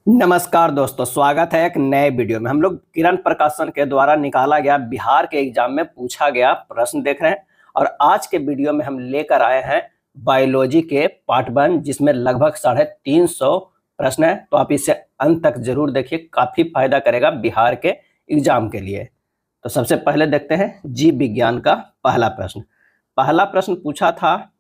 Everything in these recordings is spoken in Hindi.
नमस्कार दोस्तों, स्वागत है एक नए वीडियो में। हम लोग किरण प्रकाशन के द्वारा निकाला गया बिहार के एग्जाम में पूछा गया प्रश्न देख रहे हैं और आज के वीडियो में हम लेकर आए हैं बायोलॉजी के पार्ट 1 जिसमें लगभग 350 प्रश्न है। तो आप इसे अंत तक जरूर देखिए, काफी फायदा करेगा बिहार के एग्जाम के लिए। तो सबसे पहले देखते हैं जीव विज्ञान का पहला प्रश्न। पहला प्रश्न पूछा था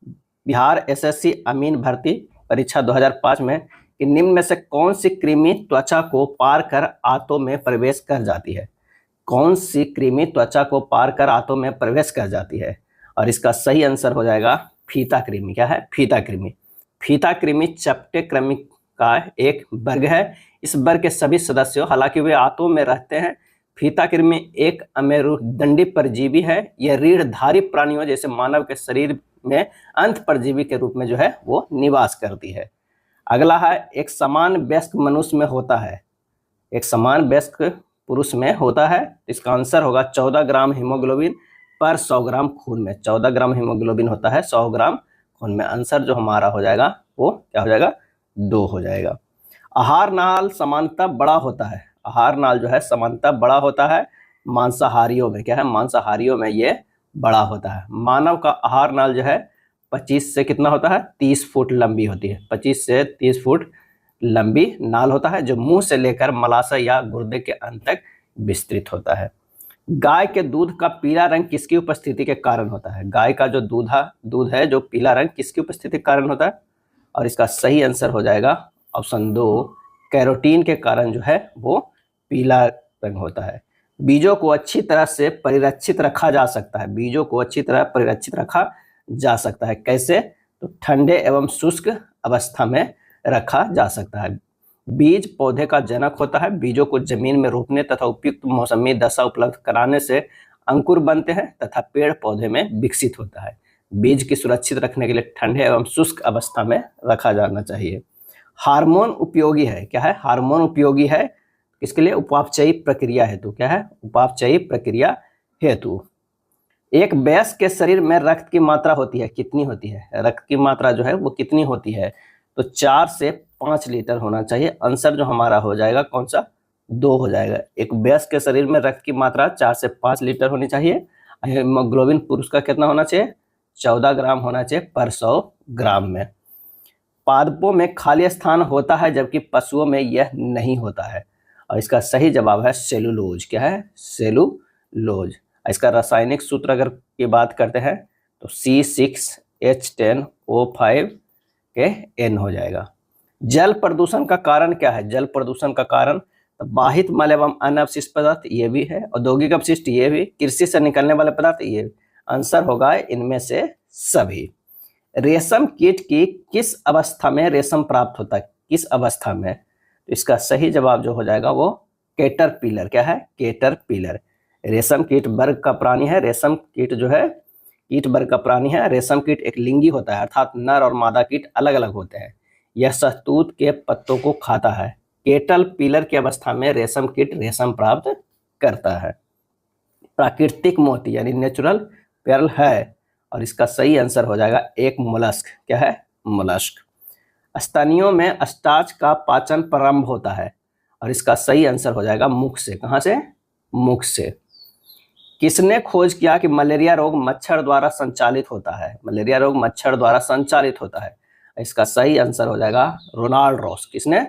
बिहार एसएससी अमीन भर्ती परीक्षा 2005 में कि निम्न में से कौन सी कृमि त्वचा को पार कर आंतों में प्रवेश कर जाती है। कौन सी कृमि त्वचा को पार कर आंतों में प्रवेश कर जाती है? और इसका सही आंसर हो जाएगा फीता कृमि। क्या है? फीता कृमि। फीता कृमि चपटे कृमि का एक वर्ग है। इस वर्ग के सभी सदस्यों, हालांकि वे आंतों में रहते हैं। फीता कृमि एक अमेरुदंडी परजीवी है। यह रीढ़धारी प्राणियों जैसे मानव के शरीर में अंत परजीवी के रूप में जो है वो निवास करती है। अगला है एक समान वयस्क मनुष्य में होता है। एक समान वयस्क पुरुष में होता है। इसका आंसर होगा 14 ग्राम हीमोग्लोबिन पर 100 ग्राम खून में। 14 ग्राम हीमोग्लोबिन होता है 100 ग्राम खून में। आंसर जो हमारा हो जाएगा वो क्या हो जाएगा? 2 हो जाएगा। आहार नाल समानता बड़ा होता है। आहार नाल जो है समानता बड़ा होता है मांसाहारियों में। क्या है? मांसाहारियों में ये बड़ा होता है। मानव का आहार नाल जो है 25 से कितना होता है? 30 फुट लंबी होती है। 25 से 30 फुट लंबी नाल होता है जो मुंह से लेकर मलाशय या गुर्दे के अंत तक विस्तृत होता है। गाय के दूध का पीला रंग किसकी उपस्थिति के कारण होता है? गाय का जो दूध है जो पीला रंग किसकी उपस्थिति के कारण होता है? और इसका सही आंसर हो जाएगा ऑप्शन 2, कैरोटीन के कारण जो है वो पीला रंग होता है। बीजों को अच्छी तरह से परिरक्षित रखा जा सकता है। बीजों को अच्छी तरह परिरक्षित रखा जा सकता है। कैसे? तो ठंडे एवं शुष्क अवस्था में रखा जा सकता है। बीज पौधे का जनक होता है। बीजों को जमीन में रोपने तथा उपयुक्त मौसमी दशा उपलब्ध कराने से अंकुर बनते हैं तथा पेड़ पौधे में विकसित होता है। बीज की सुरक्षित रखने के लिए ठंडे एवं शुष्क अवस्था में रखा जाना चाहिए। हार्मोन उपयोगी है। क्या है? हार्मोन उपयोगी है किसके लिए? उपापचयी प्रक्रिया हेतु। क्या है? उपापचयी प्रक्रिया हेतु। एक वयस्क के शरीर में रक्त की मात्रा होती है, कितनी होती है? रक्त की मात्रा जो है वो कितनी होती है? तो 4 से 5 लीटर होना चाहिए। आंसर जो हमारा हो जाएगा कौन सा? 2 हो जाएगा। एक वयस्क के शरीर में रक्त की मात्रा 4 से 5 लीटर होनी चाहिए। हीमोग्लोबिन पुरुष का कितना होना चाहिए? 14 ग्राम होना चाहिए पर 100 ग्राम में। पादपों में खाली स्थान होता है जबकि पशुओं में यह नहीं होता है। और इसका सही जवाब है सेलुलोज। क्या है? सेलुलोज। इसका रासायनिक सूत्र अगर की बात करते हैं तो C6H10O5 के N हो जाएगा। जल प्रदूषण का कारण क्या है? जल प्रदूषण का कारण तो बाहित मल एवं अन्य अपशिष्ट पदार्थ ये भी है, औद्योगिक अपशिष्ट ये भी, कृषि से निकलने वाले पदार्थ ये। आंसर होगा इनमें से सभी। रेशम कीट की किस अवस्था में रेशम प्राप्त होता है? किस अवस्था में? तो इसका सही जवाब जो हो जाएगा वो कैटरपिलर। क्या है? कैटरपिलर। रेशम कीट वर्ग का प्राणी है। रेशम कीट जो है कीट वर्ग का प्राणी है। रेशम कीट एक लिंगी होता है, अर्थात नर और मादा कीट अलग अलग होते हैं। यह शहतूत के पत्तों को खाता है। कैटरपिलर की अवस्था में रेशम कीट रेशम प्राप्त करता है। प्राकृतिक मोती यानी नेचुरल पर्ल है। और इसका सही आंसर हो जाएगा एक मोलस्क। क्या है? मोलस्क। स्तनियों में स्टार्च का पाचन प्रारंभ होता है। और इसका सही आंसर हो जाएगा मुख से। कहां से? मुख से। किसने खोज किया कि मलेरिया रोग मच्छर द्वारा संचालित होता है? मलेरिया रोग मच्छर द्वारा संचालित होता है। इसका सही आंसर हो जाएगा रोनाल्ड रॉस। किसने?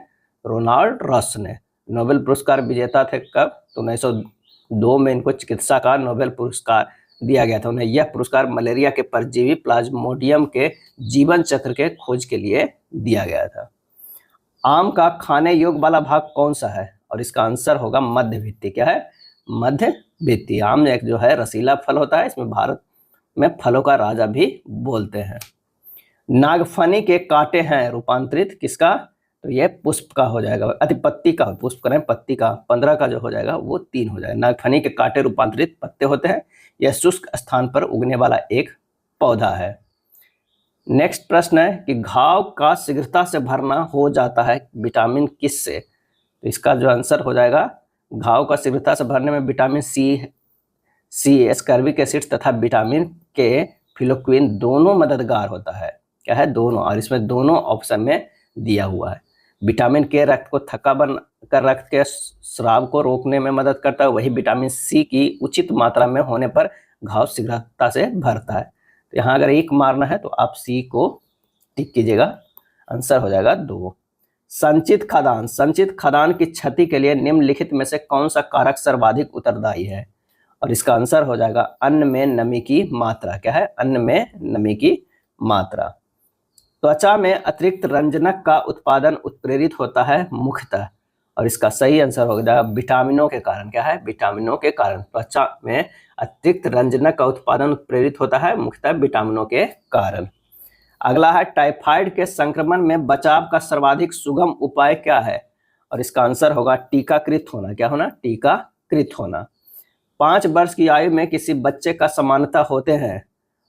रोनाल्ड रॉस ने। नोबेल पुरस्कार विजेता थे कब? तो 1902 में इनको चिकित्सा का नोबेल पुरस्कार दिया गया था। उन्हें यह पुरस्कार मलेरिया के परजीवी प्लाज्मोडियम के जीवन चक्र के खोज के लिए दिया गया था। आम का खाने योग्य वाला भाग कौन सा है? और इसका आंसर होगा मध्य भित्ति। क्या है? मध्य भित्ति। आम एक जो है रसीला फल होता है। इसमें भारत में फलों का राजा भी बोलते हैं। नागफनी के कांटे हैं रूपांतरित किसका? तो ये पुष्प का हो जाएगा। पत्ती का। पुष्प करें पत्ती का। 15 का जो हो जाएगा वो 3 हो जाएगा। नागफनी के कांटे रूपांतरित पत्ते होते हैं। यह शुष्क स्थान पर उगने वाला एक पौधा है। नेक्स्ट प्रश्न है कि घाव का शीघ्रता से भरना हो जाता है विटामिन किस से? तो इसका जो आंसर हो जाएगा घाव का शीघ्रता से भरने में विटामिन सी एस्कॉर्बिक एसिड तथा विटामिन के फिलोक्विन दोनों मददगार होता है। क्या है? दोनों। और इसमें दोनों ऑप्शन में दिया हुआ है। विटामिन के रक्त को थक्का बन कर रक्त के स्राव को रोकने में मदद करता है। वही विटामिन सी की उचित मात्रा में होने पर घाव शीघ्रता से भरता है। तो यहाँ अगर एक मारना है तो आप सी को टिक कीजिएगा, आंसर हो जाएगा 2। संचित खाद्यान्न की क्षति के लिए निम्नलिखित में से कौन सा कारक सर्वाधिक उत्तरदायी है? और इसका आंसर हो जाएगा अन्न में नमी की मात्रा। क्या है? अन्न में नमी की मात्रा। त्वचा में अतिरिक्त रंजक का उत्पादन उत्प्रेरित होता है मुख्यतः, और इसका सही आंसर हो जाएगा विटामिनों के कारण। क्या है? विटामिनों के कारण त्वचा में अतिरिक्त रंजक का उत्पादन उत्प्रेरित होता है मुख्यतः विटामिनों के कारण। अगला है टाइफाइड के संक्रमण में बचाव का सर्वाधिक सुगम उपाय क्या है? और इसका आंसर होगा टीकाकृत होना। क्या होना? टीकाकृत होना। 5 वर्ष की आयु में किसी बच्चे का समानता होते हैं,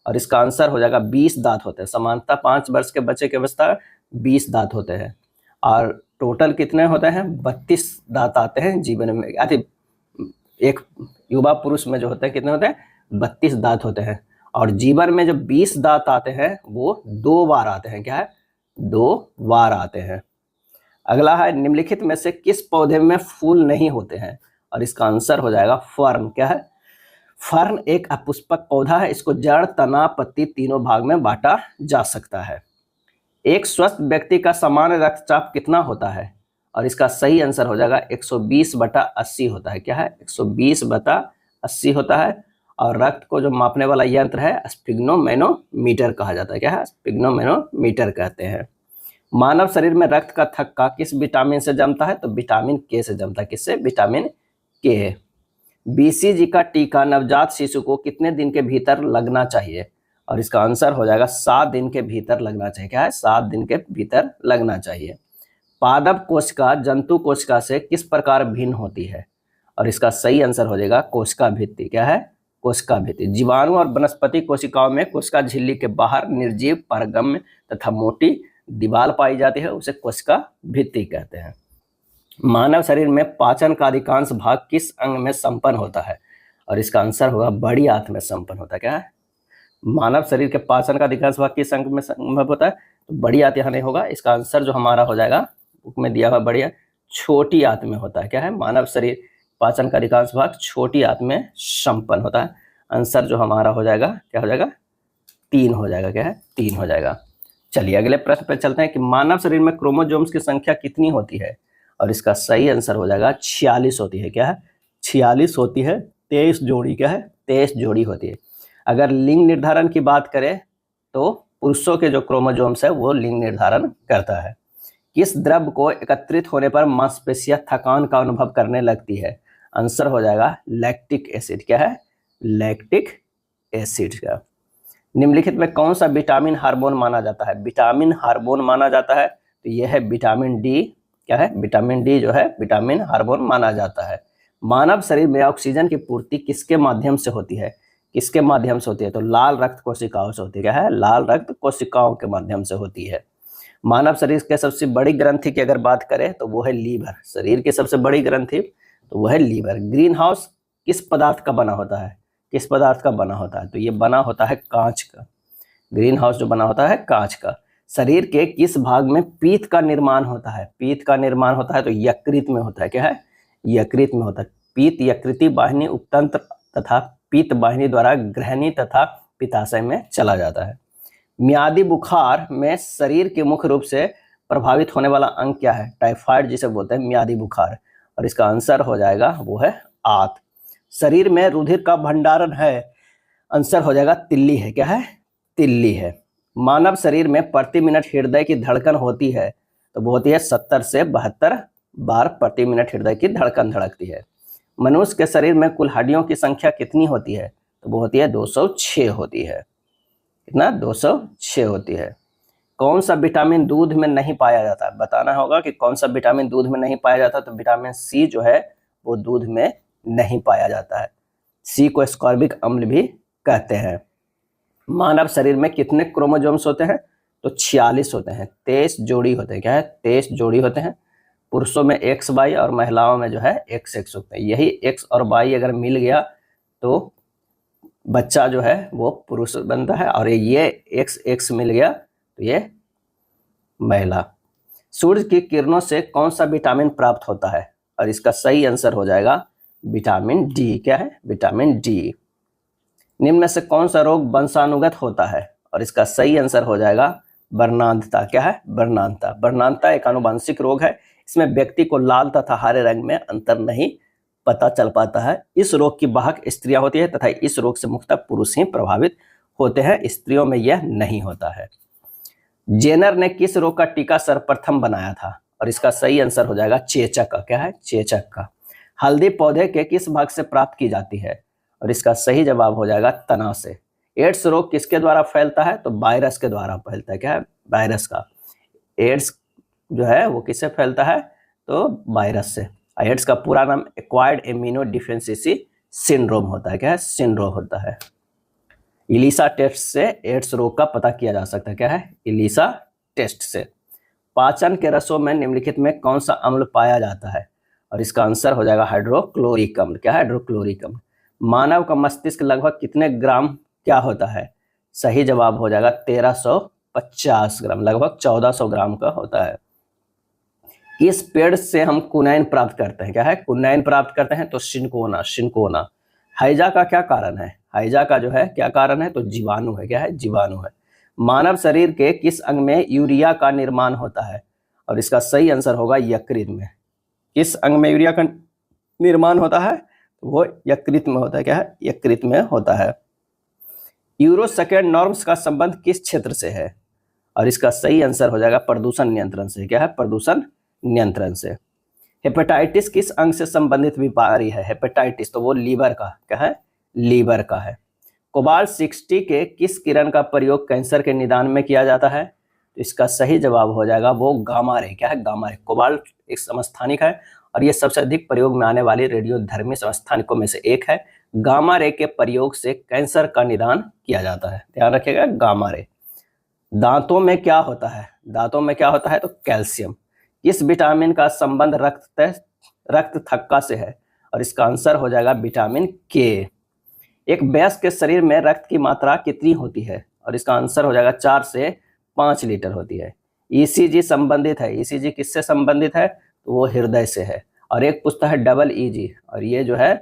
और इसका आंसर हो जाएगा 20 दांत होते हैं। समानता 5 वर्ष के बच्चे के अवस्था 20 दांत होते हैं, और टोटल कितने होते हैं? 32 दांत आते हैं जीवन में। एक युवा पुरुष में जो होते हैं कितने होते हैं? 32 दांत होते हैं, और जीवन में जो 20 दांत आते हैं वो 2 बार आते हैं। क्या है? 2 बार आते हैं। अगला है निम्नलिखित में से किस पौधे में फूल नहीं होते हैं? और इसका आंसर हो जाएगा फर्न। क्या है? फर्न एक अपुष्पक पौधा है। इसको जड़, तना, पत्ती तीनों भाग में बांटा जा सकता है। एक स्वस्थ व्यक्ति का सामान्य रक्तचाप कितना होता है? और इसका सही आंसर हो जाएगा 120/80 होता है। क्या है? 120/80 होता है। और रक्त को जो मापने वाला यंत्र है स्फिग्नोमेनोमीटर कहा जाता है। क्या है? स्फिग्नोमेनोमीटर कहते हैं। मानव शरीर में रक्त का थक्का किस विटामिन से जमता है? तो विटामिन के से जमता है। किससे? विटामिन के। बीसीजी का टीका नवजात शिशु को कितने दिन के भीतर लगना चाहिए? और इसका आंसर हो जाएगा 7 दिन के भीतर लगना चाहिए। क्या है? 7 दिन के भीतर लगना चाहिए। पादप कोशिका जंतु कोशिका से किस प्रकार भिन्न होती है? और इसका सही आंसर हो जाएगा कोशिका भित्ति। क्या है? कोशिका भित्ति। जीवाणु और वनस्पति कोशिकाओं में कोशिका झिल्ली के बाहर निर्जीव, पारगम्य तथा मोटी दीवार पाई जाती है, उसे कोशिका भित्ति कहते हैं। मानव शरीर में पाचन का अधिकांश भाग किस अंग में संपन्न होता है? और इसका आंसर होगा बड़ी आंत में संपन्न होता है। क्या है? मानव शरीर के पाचन का अधिकांश भाग किस अंग में संभव होता है? तो बड़ी आंत यहाँ नहीं होगा। इसका आंसर जो हमारा हो जाएगा बुक में दिया हुआ बड़ी छोटी आंत में होता है। क्या है? मानव शरीर पाचन का अधिकांश भाग छोटी आंत में संपन्न होता है। आंसर जो हमारा हो जाएगा क्या हो जाएगा? 3 हो जाएगा। क्या है? 3 हो जाएगा। चलिए अगले प्रश्न पर चलते हैं कि मानव शरीर में क्रोमोसोम्स की संख्या कितनी होती है? और इसका सही आंसर हो जाएगा 46 होती है। क्या है? 46 होती है। 23 जोड़ी। क्या है? 23 जोड़ी होती है। अगर लिंग निर्धारण की बात करें तो पुरुषों के जो क्रोमोसोम्स है वो लिंग निर्धारण करता है। किस द्रव्य को एकत्रित होने पर मांसपेशियां थकान का अनुभव करने लगती है? आंसर हो जाएगा लैक्टिक एसिड। क्या है? लैक्टिक एसिड का। निम्नलिखित में कौन सा विटामिन हार्मोन माना जाता है? विटामिन हार्मोन माना जाता है तो यह है विटामिन डी। क्या है? विटामिन डी जो है विटामिन हार्मोन माना जाता है। मानव शरीर में ऑक्सीजन की पूर्ति किसके माध्यम से होती है? किसके माध्यम से होती है? तो लाल रक्त कोशिकाओं से होती है। क्या है? लाल रक्त कोशिकाओं के माध्यम से होती है। मानव शरीर के सबसे बड़ी ग्रंथि की अगर बात करें तो वो है लीवर। शरीर की सबसे बड़ी ग्रंथि तो वो है लीवर। ग्रीन हाउस किस पदार्थ का बना होता है? किस पदार्थ का बना होता है? तो ये बना होता है कांच का। ग्रीन हाउस जो बना होता है कांच का। शरीर के किस भाग में पीत का निर्माण होता है? पीत का निर्माण होता है तो यकृत में होता है। क्या है? यकृत में होता है। पीत यकृति वाहिनी उपतंत्र तथा पीत वाहिनी द्वारा ग्रहणी तथा पित्ताशय में चला जाता है। मियादी बुखार में शरीर के मुख्य रूप से प्रभावित होने वाला अंग क्या है? टाइफाइड जिसे बोलते हैं मियादी बुखार। और इसका आंसर हो जाएगा वो है आंत। शरीर में रुधिर का भंडारण है, आंसर हो जाएगा तिल्ली है। क्या है? तिल्ली है। मानव शरीर में प्रति मिनट हृदय की धड़कन होती है तो वो होती है 70 से 72 बार प्रति मिनट हृदय की धड़कन धड़कती है। मनुष्य के शरीर में कुल हड्डियों की संख्या कितनी होती है? तो वो होती है 206 होती है। कितना? 206 होती है। कौन सा विटामिन दूध में नहीं पाया जाता है? बताना होगा कि कौन सा विटामिन दूध में नहीं पाया जाता। तो विटामिन सी जो है वो दूध में नहीं पाया जाता है। सी को एस्कॉर्बिक अम्ल भी कहते हैं। मानव शरीर में कितने क्रोमोसोम्स होते हैं? तो 46 होते हैं। 23 जोड़ी होते हैं। क्या है? 23 जोड़ी होते हैं। पुरुषों में एक्स वाई और महिलाओं में जो है एक्स एक्स होते हैं। यही एक्स और वाई अगर मिल गया तो बच्चा जो है वो पुरुष बनता है, और ये एक्स एक्स मिल गया तो ये महिला। सूर्य की किरणों से कौन सा विटामिन प्राप्त होता है? और इसका सही आंसर हो जाएगा विटामिन डी। क्या है? Vitamin D. निम्न में से कौन सा रोग वंशानुगत होता है? और इसका सही आंसर हो जाएगा वर्णांधता। क्या है? वर्णांधता। वर्णांधता एक आनुवंशिक रोग है। इसमें व्यक्ति को लाल तथा हरे रंग में अंतर नहीं पता चल पाता है। इस रोग की वाहक स्त्रियां होती है तथा इस रोग से मुख्यतः पुरुष ही प्रभावित होते हैं, स्त्रियों में यह नहीं होता है। जेनर ने किस रोग का टीका सर्वप्रथम बनाया था? और इसका सही आंसर हो जाएगा चेचक का। क्या है? चेचक का। हल्दी पौधे के किस भाग से प्राप्त की जाती है? और इसका सही जवाब हो जाएगा तना से। एड्स रोग किसके द्वारा फैलता है? तो वायरस के द्वारा फैलता है। क्या है? वायरस का। एड्स जो है वो किससे फैलता है? तो वायरस से। एड्स का पूरा नाम एक्वायर्ड इम्यूनो डिफिशिएंसी सिंड्रोम होता है। क्या है? सिंड्रोम होता है। इलीसा टेस्ट से एड्स रोग का पता किया जा सकता है। क्या है? इलीसा टेस्ट से। पाचन के रसों में निम्नलिखित में कौन सा अम्ल पाया जाता है? और इसका आंसर हो जाएगा हाइड्रोक्लोरिक अम्ल। क्या है? हाइड्रोक्लोरिक अम्ल। मानव का मस्तिष्क लगभग कितने ग्राम क्या होता है? सही जवाब हो जाएगा 1350 ग्राम, लगभग 1400 ग्राम का होता है। इस पेड़ से हम कुनैन प्राप्त करते हैं। क्या है? कुनैन प्राप्त करते हैं तो सिनकोना। सिनकोना। हैजा का क्या कारण है? हैजा का जो है क्या कारण है? तो जीवाणु है। क्या है? जीवाणु है। मानव शरीर के किस अंग में यूरिया का निर्माण होता है? और इसका सही आंसर होगा यकृत में। किस अंग में यूरिया का निर्माण होता है? तो वो यकृत में होता है। क्या है? यकृत में होता है। यूरो सेकेंड नॉर्म्स का संबंध किस क्षेत्र से है? और इसका सही आंसर हो जाएगा प्रदूषण नियंत्रण से। क्या है? प्रदूषण नियंत्रण से। हेपेटाइटिस किस अंग से संबंधित बीमारी है? हेपेटाइटिस तो वो लीवर का। क्या है? लीवर का है। कोबाल्ट 60 के किस किरण का प्रयोग कैंसर के निदान में किया जाता है? तो इसका सही जवाब हो जाएगा वो गामा रे। क्या है? Gamma ray. कोबाल्ट एक समस्थानिक है और ये सबसे अधिक प्रयोग में आने वाली रेडियोधर्मी समस्थानिकों में से एक है। गामा रे के प्रयोग से कैंसर का निदान किया जाता है। ध्यान रखिएगा, गामा रे। दांतों में क्या होता है? दांतों में क्या होता है? तो कैल्शियम। इस विटामिन का संबंध रक्त थक्का से है? और इसका आंसर हो जाएगा विटामिन के। एक वयस्क के शरीर में रक्त की मात्रा कितनी होती है? और इसका आंसर हो जाएगा 4 से 5 लीटर होती है। ईसीजी संबंधित है। ईसीजी किससे संबंधित है? तो वो हृदय से है। और एक पूछता है डबल ईजी, और ये जो है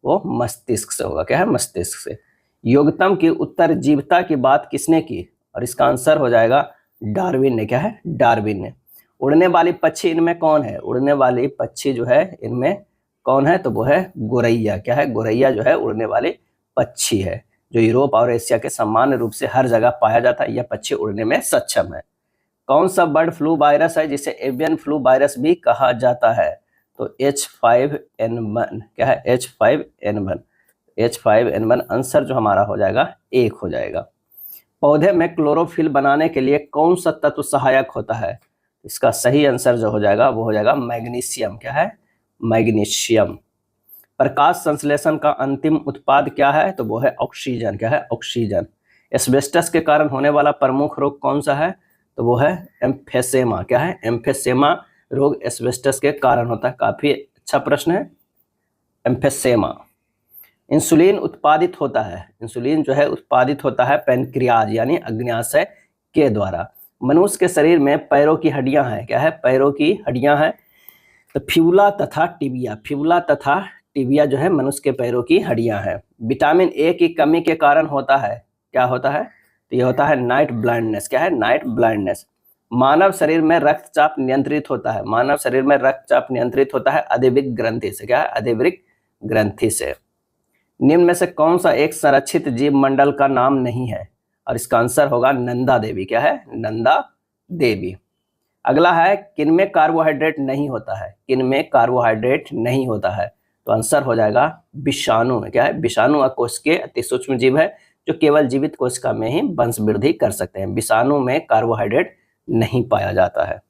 वो मस्तिष्क से होगा। क्या है? मस्तिष्क से। योगतम की उत्तरजीविता की बात किसने की? और इसका आंसर हो जाएगा डार्विन ने। क्या है? डार्विन ने। उड़ने वाली पक्षी इनमें कौन है? उड़ने वाली पक्षी जो है इनमें कौन है? तो वो है गोरैया। क्या है? गोरैया जो है उड़ने वाली पक्षी है, जो यूरोप और एशिया के सामान्य रूप से हर जगह पाया जाता है। यह पक्षी उड़ने में सक्षम है। कौन सा बर्ड फ्लू वायरस है जिसे एवियन फ्लू वायरस भी कहा जाता है? तो H5N1। क्या है? H5N1। H5N1 आंसर जो हमारा हो जाएगा 1 हो जाएगा। पौधे में क्लोरोफिल बनाने के लिए कौन सा तत्व सहायक होता है? इसका सही आंसर जो हो जाएगा वो हो जाएगा मैग्नीशियम। क्या है? मैग्नीशियम। प्रकाश संश्लेषण का अंतिम उत्पाद क्या है? तो वो है ऑक्सीजन। क्या है? ऑक्सीजन। एस्बेस्टस के कारण होने वाला प्रमुख रोग कौन सा है? तो वो है एम्फेसेमा। क्या है? एम्फेसेमा रोग एस्बेस्टस के कारण होता है। काफी अच्छा प्रश्न है। एम्फेसेमा। इंसुलिन उत्पादित होता है। इंसुलिन जो है उत्पादित होता है पैनक्रियाज यानी अग्न्याशय के द्वारा। मनुष्य के शरीर में पैरों की हड्डियां हैं। क्या है? पैरों की हड्डियां हैं तो फ्यूला तथा टिबिया। फ्यूला तथा टिबिया जो है मनुष्य के पैरों की हड्डियां हैं। विटामिन ए की कमी के कारण होता है। क्या होता है? तो ये होता है नाइट ब्लाइंडनेस। क्या है? Night blindness. मानव शरीर में रक्तचाप नियंत्रित होता है। मानव शरीर में रक्तचाप नियंत्रित होता है अधिवृक्क ग्रंथि से। क्या है? अधिवृक्क ग्रंथि से। निम्न में से कौन सा एक संरक्षित जीव मंडल का नाम नहीं है? और इसका आंसर होगा नंदा देवी। क्या है? नंदा देवी। अगला है किनमें कार्बोहाइड्रेट नहीं होता है? किनमें कार्बोहाइड्रेट नहीं होता है? तो आंसर हो जाएगा विषाणु में। क्या है? विषाणु अकोश के अति सूक्ष्म जीव है जो केवल जीवित कोशिका में ही वंश वृद्धि कर सकते हैं। विषाणु में कार्बोहाइड्रेट नहीं पाया जाता है।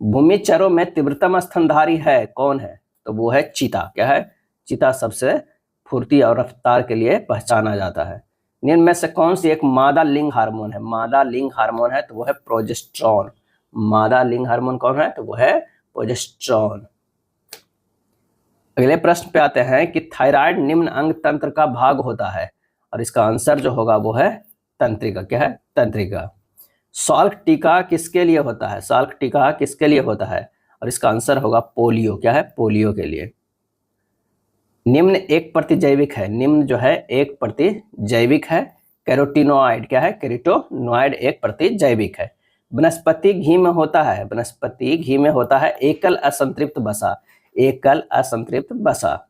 भूमिचरों में तीव्रतम स्तनधारी है कौन है? तो वो है चीता। क्या है? चीता सबसे फुर्ती और रफ्तार के लिए पहचाना जाता है। निम्न में से कौन सी एक मादा लिंग हार्मोन है? मादा लिंग हार्मोन है तो वो है प्रोजेस्टेरॉन। मादा लिंग हार्मोन कौन है? तो वो है प्रोजेस्टेरॉन। अगले प्रश्न पे आते हैं कि थायराइड निम्न अंग तंत्र का भाग होता है। और इसका आंसर जो होगा वो है तंत्रिका। क्या है? तंत्रिका। साल्क टीका किसके लिए होता है? साल्क टीका किसके लिए होता है? और इसका आंसर होगा पोलियो। क्या है? पोलियो के लिए। निम्न एक प्रतिजैविक है, निम्न जो है एक प्रतिजैविक है। कैरोटीनोइड क्या है? कैरोटीनोइड एक प्रतिजैविक है। वनस्पति घी में होता है, वनस्पति घी में होता है एकल असंतृप्त वसा, एकल असंतृप्त वसा।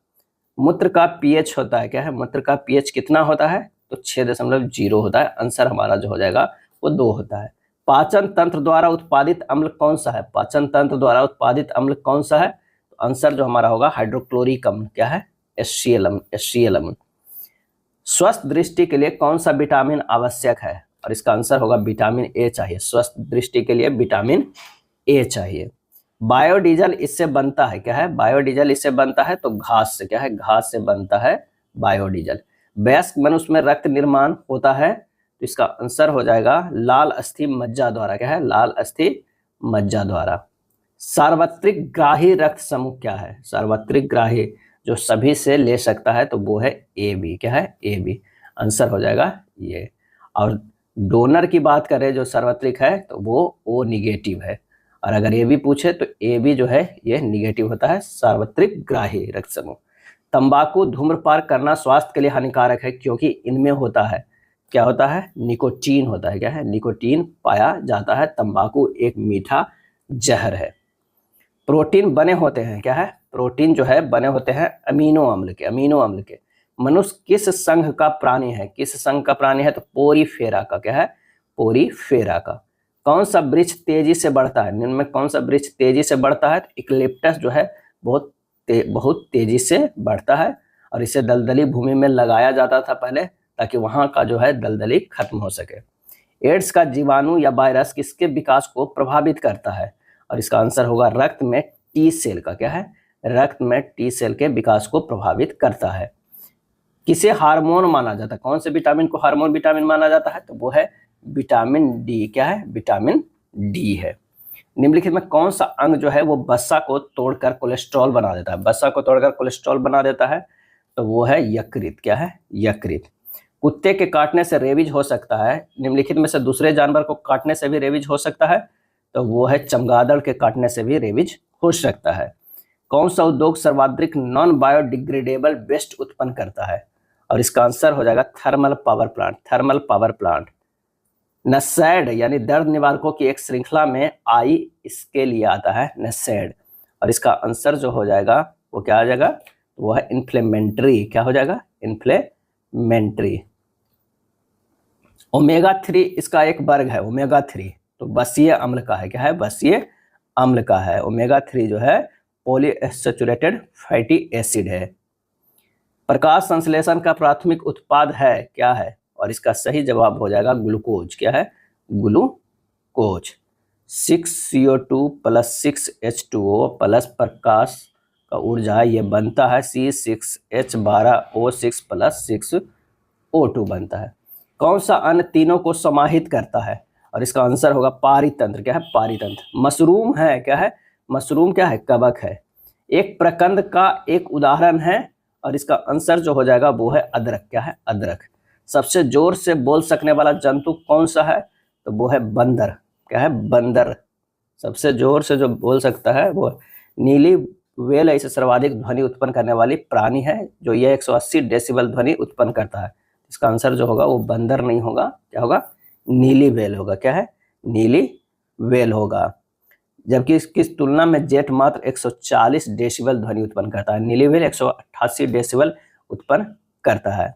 मूत्र का पीएच होता है, क्या है? मूत्र का पीएच कितना होता है? तो 6.0 होता है। आंसर हमारा जो हो जाएगा वो 2 होता है। पाचन तंत्र द्वारा उत्पादित अम्ल कौन सा है? पाचन तंत्र द्वारा उत्पादित अम्ल कौन सा है? तो आंसर जो हमारा होगा हाइड्रोक्लोरिक अम्ल। क्या है? HCl अम्ल। स्वस्थ दृष्टि के लिए कौन सा विटामिन आवश्यक है? और इसका आंसर होगा विटामिन ए चाहिए। स्वस्थ दृष्टि के लिए विटामिन ए चाहिए। बायोडीजल इससे बनता है, क्या है? बायोडीजल इससे बनता है तो घास से। क्या है? घास से बनता है बायोडीजल। वयस्क मनुष्य में रक्त निर्माण होता है तो इसका आंसर हो जाएगा लाल अस्थि मज्जा द्वारा। क्या है? लाल अस्थि मज्जा द्वारा। सार्वत्रिक ग्राही रक्त समूह क्या है? सार्वत्रिक ग्राही जो सभी से ले सकता है तो वो है AB। क्या है? AB। आंसर हो जाएगा ये। और डोनर की बात करें जो सार्वत्रिक है तो वो O निगेटिव है। और अगर AB पूछे तो AB जो है ये निगेटिव होता है, सार्वत्रिक ग्राही रक्त समूह। तंबाकू धूम्रपान करना स्वास्थ्य के लिए हानिकारक है क्योंकि इनमें होता है, क्या होता है? निकोटीन होता है। क्या है? निकोटीन पाया जाता है। तंबाकू एक मीठा जहर है। प्रोटीन बने होते हैं, क्या है? प्रोटीन जो है बने होते हैं अमीनो अम्ल के, अमीनो अम्ल के। मनुष्य किस संघ का प्राणी है? किस संघ का प्राणी है? तो पोरीफेरा का। क्या है? पोरीफेरा का। कौन सा वृक्ष तेजी से बढ़ता है? निम्न में कौन सा वृक्ष तेजी से बढ़ता है? तो इक्लिप्टस जो है बहुत तेजी से बढ़ता है और इसे दलदली भूमि में लगाया जाता था पहले ताकि वहां का जो है दलदली खत्म हो सके। एड्स का जीवाणु या वायरस किसके विकास को प्रभावित करता है? और इसका आंसर होगा रक्त में टी सेल का। क्या है? रक्त में टी सेल के विकास को प्रभावित करता है। किसे हार्मोन माना जाता है? कौन से विटामिन को हार्मोन विटामिन माना जाता है? तो वो है विटामिन डी। क्या है? विटामिन डी है। निम्नलिखित में कौन सा अंग जो है वो वसा को तोड़कर कोलेस्ट्रॉल बना देता है? वसा को तोड़कर कोलेस्ट्रॉल बना देता है तो वो है यकृत। क्या है? यकृत। कुत्ते के काटने से रेबीज हो सकता है, निम्नलिखित में से दूसरे जानवर को काटने से भी रेबीज हो सकता है तो वो है चमगादड़ के काटने से भी रेबीज हो सकता है। कौन सा उद्योग सर्वाधिक नॉन बायोडिग्रेडेबल वेस्ट उत्पन्न करता है? और इसका आंसर हो जाएगा thermal power plant. Thermal power plant. NSAID यानी दर्द निवारकों की एक श्रृंखला में आई इसके लिए आता है नसैड। और इसका आंसर जो हो जाएगा वो क्या आ जाएगा? वो है इन्फ्लेमेंट्री। क्या हो जाएगा? इन्फ्लेमेंट्री। ओमेगा 3 इसका एक वर्ग है, ओमेगा 3 तो बसीय अम्ल का है। क्या है? बसीय अम्ल का है। ओमेगा 3 जो है पॉलीअनसैचुरेटेड फैटी एसिड है। प्रकाश संश्लेषण का प्राथमिक उत्पाद है, क्या है? और इसका सही जवाब हो जाएगा ग्लूकोज। क्या है? Glucose. 6CO2 plus 6H2O plus प्रकाश का ऊर्जा ये बनता है C6H12O6 प्लस 6O2 बनता है। कौन सा अन्न तीनों को समाहित करता है? और इसका आंसर होगा पारितंत्र। क्या है? पारितंत्र। मशरूम है, क्या है? मशरूम क्या है? कवक है। एक प्रकंद का एक उदाहरण है और इसका आंसर जो हो जाएगा वो है अदरक। क्या है? अदरक। सबसे जोर से बोल सकने वाला जंतु कौन सा है? तो वो है बंदर। क्या है? बंदर। सबसे जोर से जो बोल सकता है वो नीली व्हेल ऐसे सर्वाधिक ध्वनि उत्पन्न करने वाली प्राणी है जो ये 180 डेसिबल ध्वनि उत्पन्न करता है। इसका आंसर जो होगा वो बंदर नहीं होगा, क्या होगा? नीली व्हेल होगा। क्या है? नीली व्हेल होगा। जबकि इसकी तुलना में जेट मात्र 140 डेसिबल ध्वनि उत्पन्न करता है, नीली व्हेल 188 डेसिबल उत्पन्न करता है।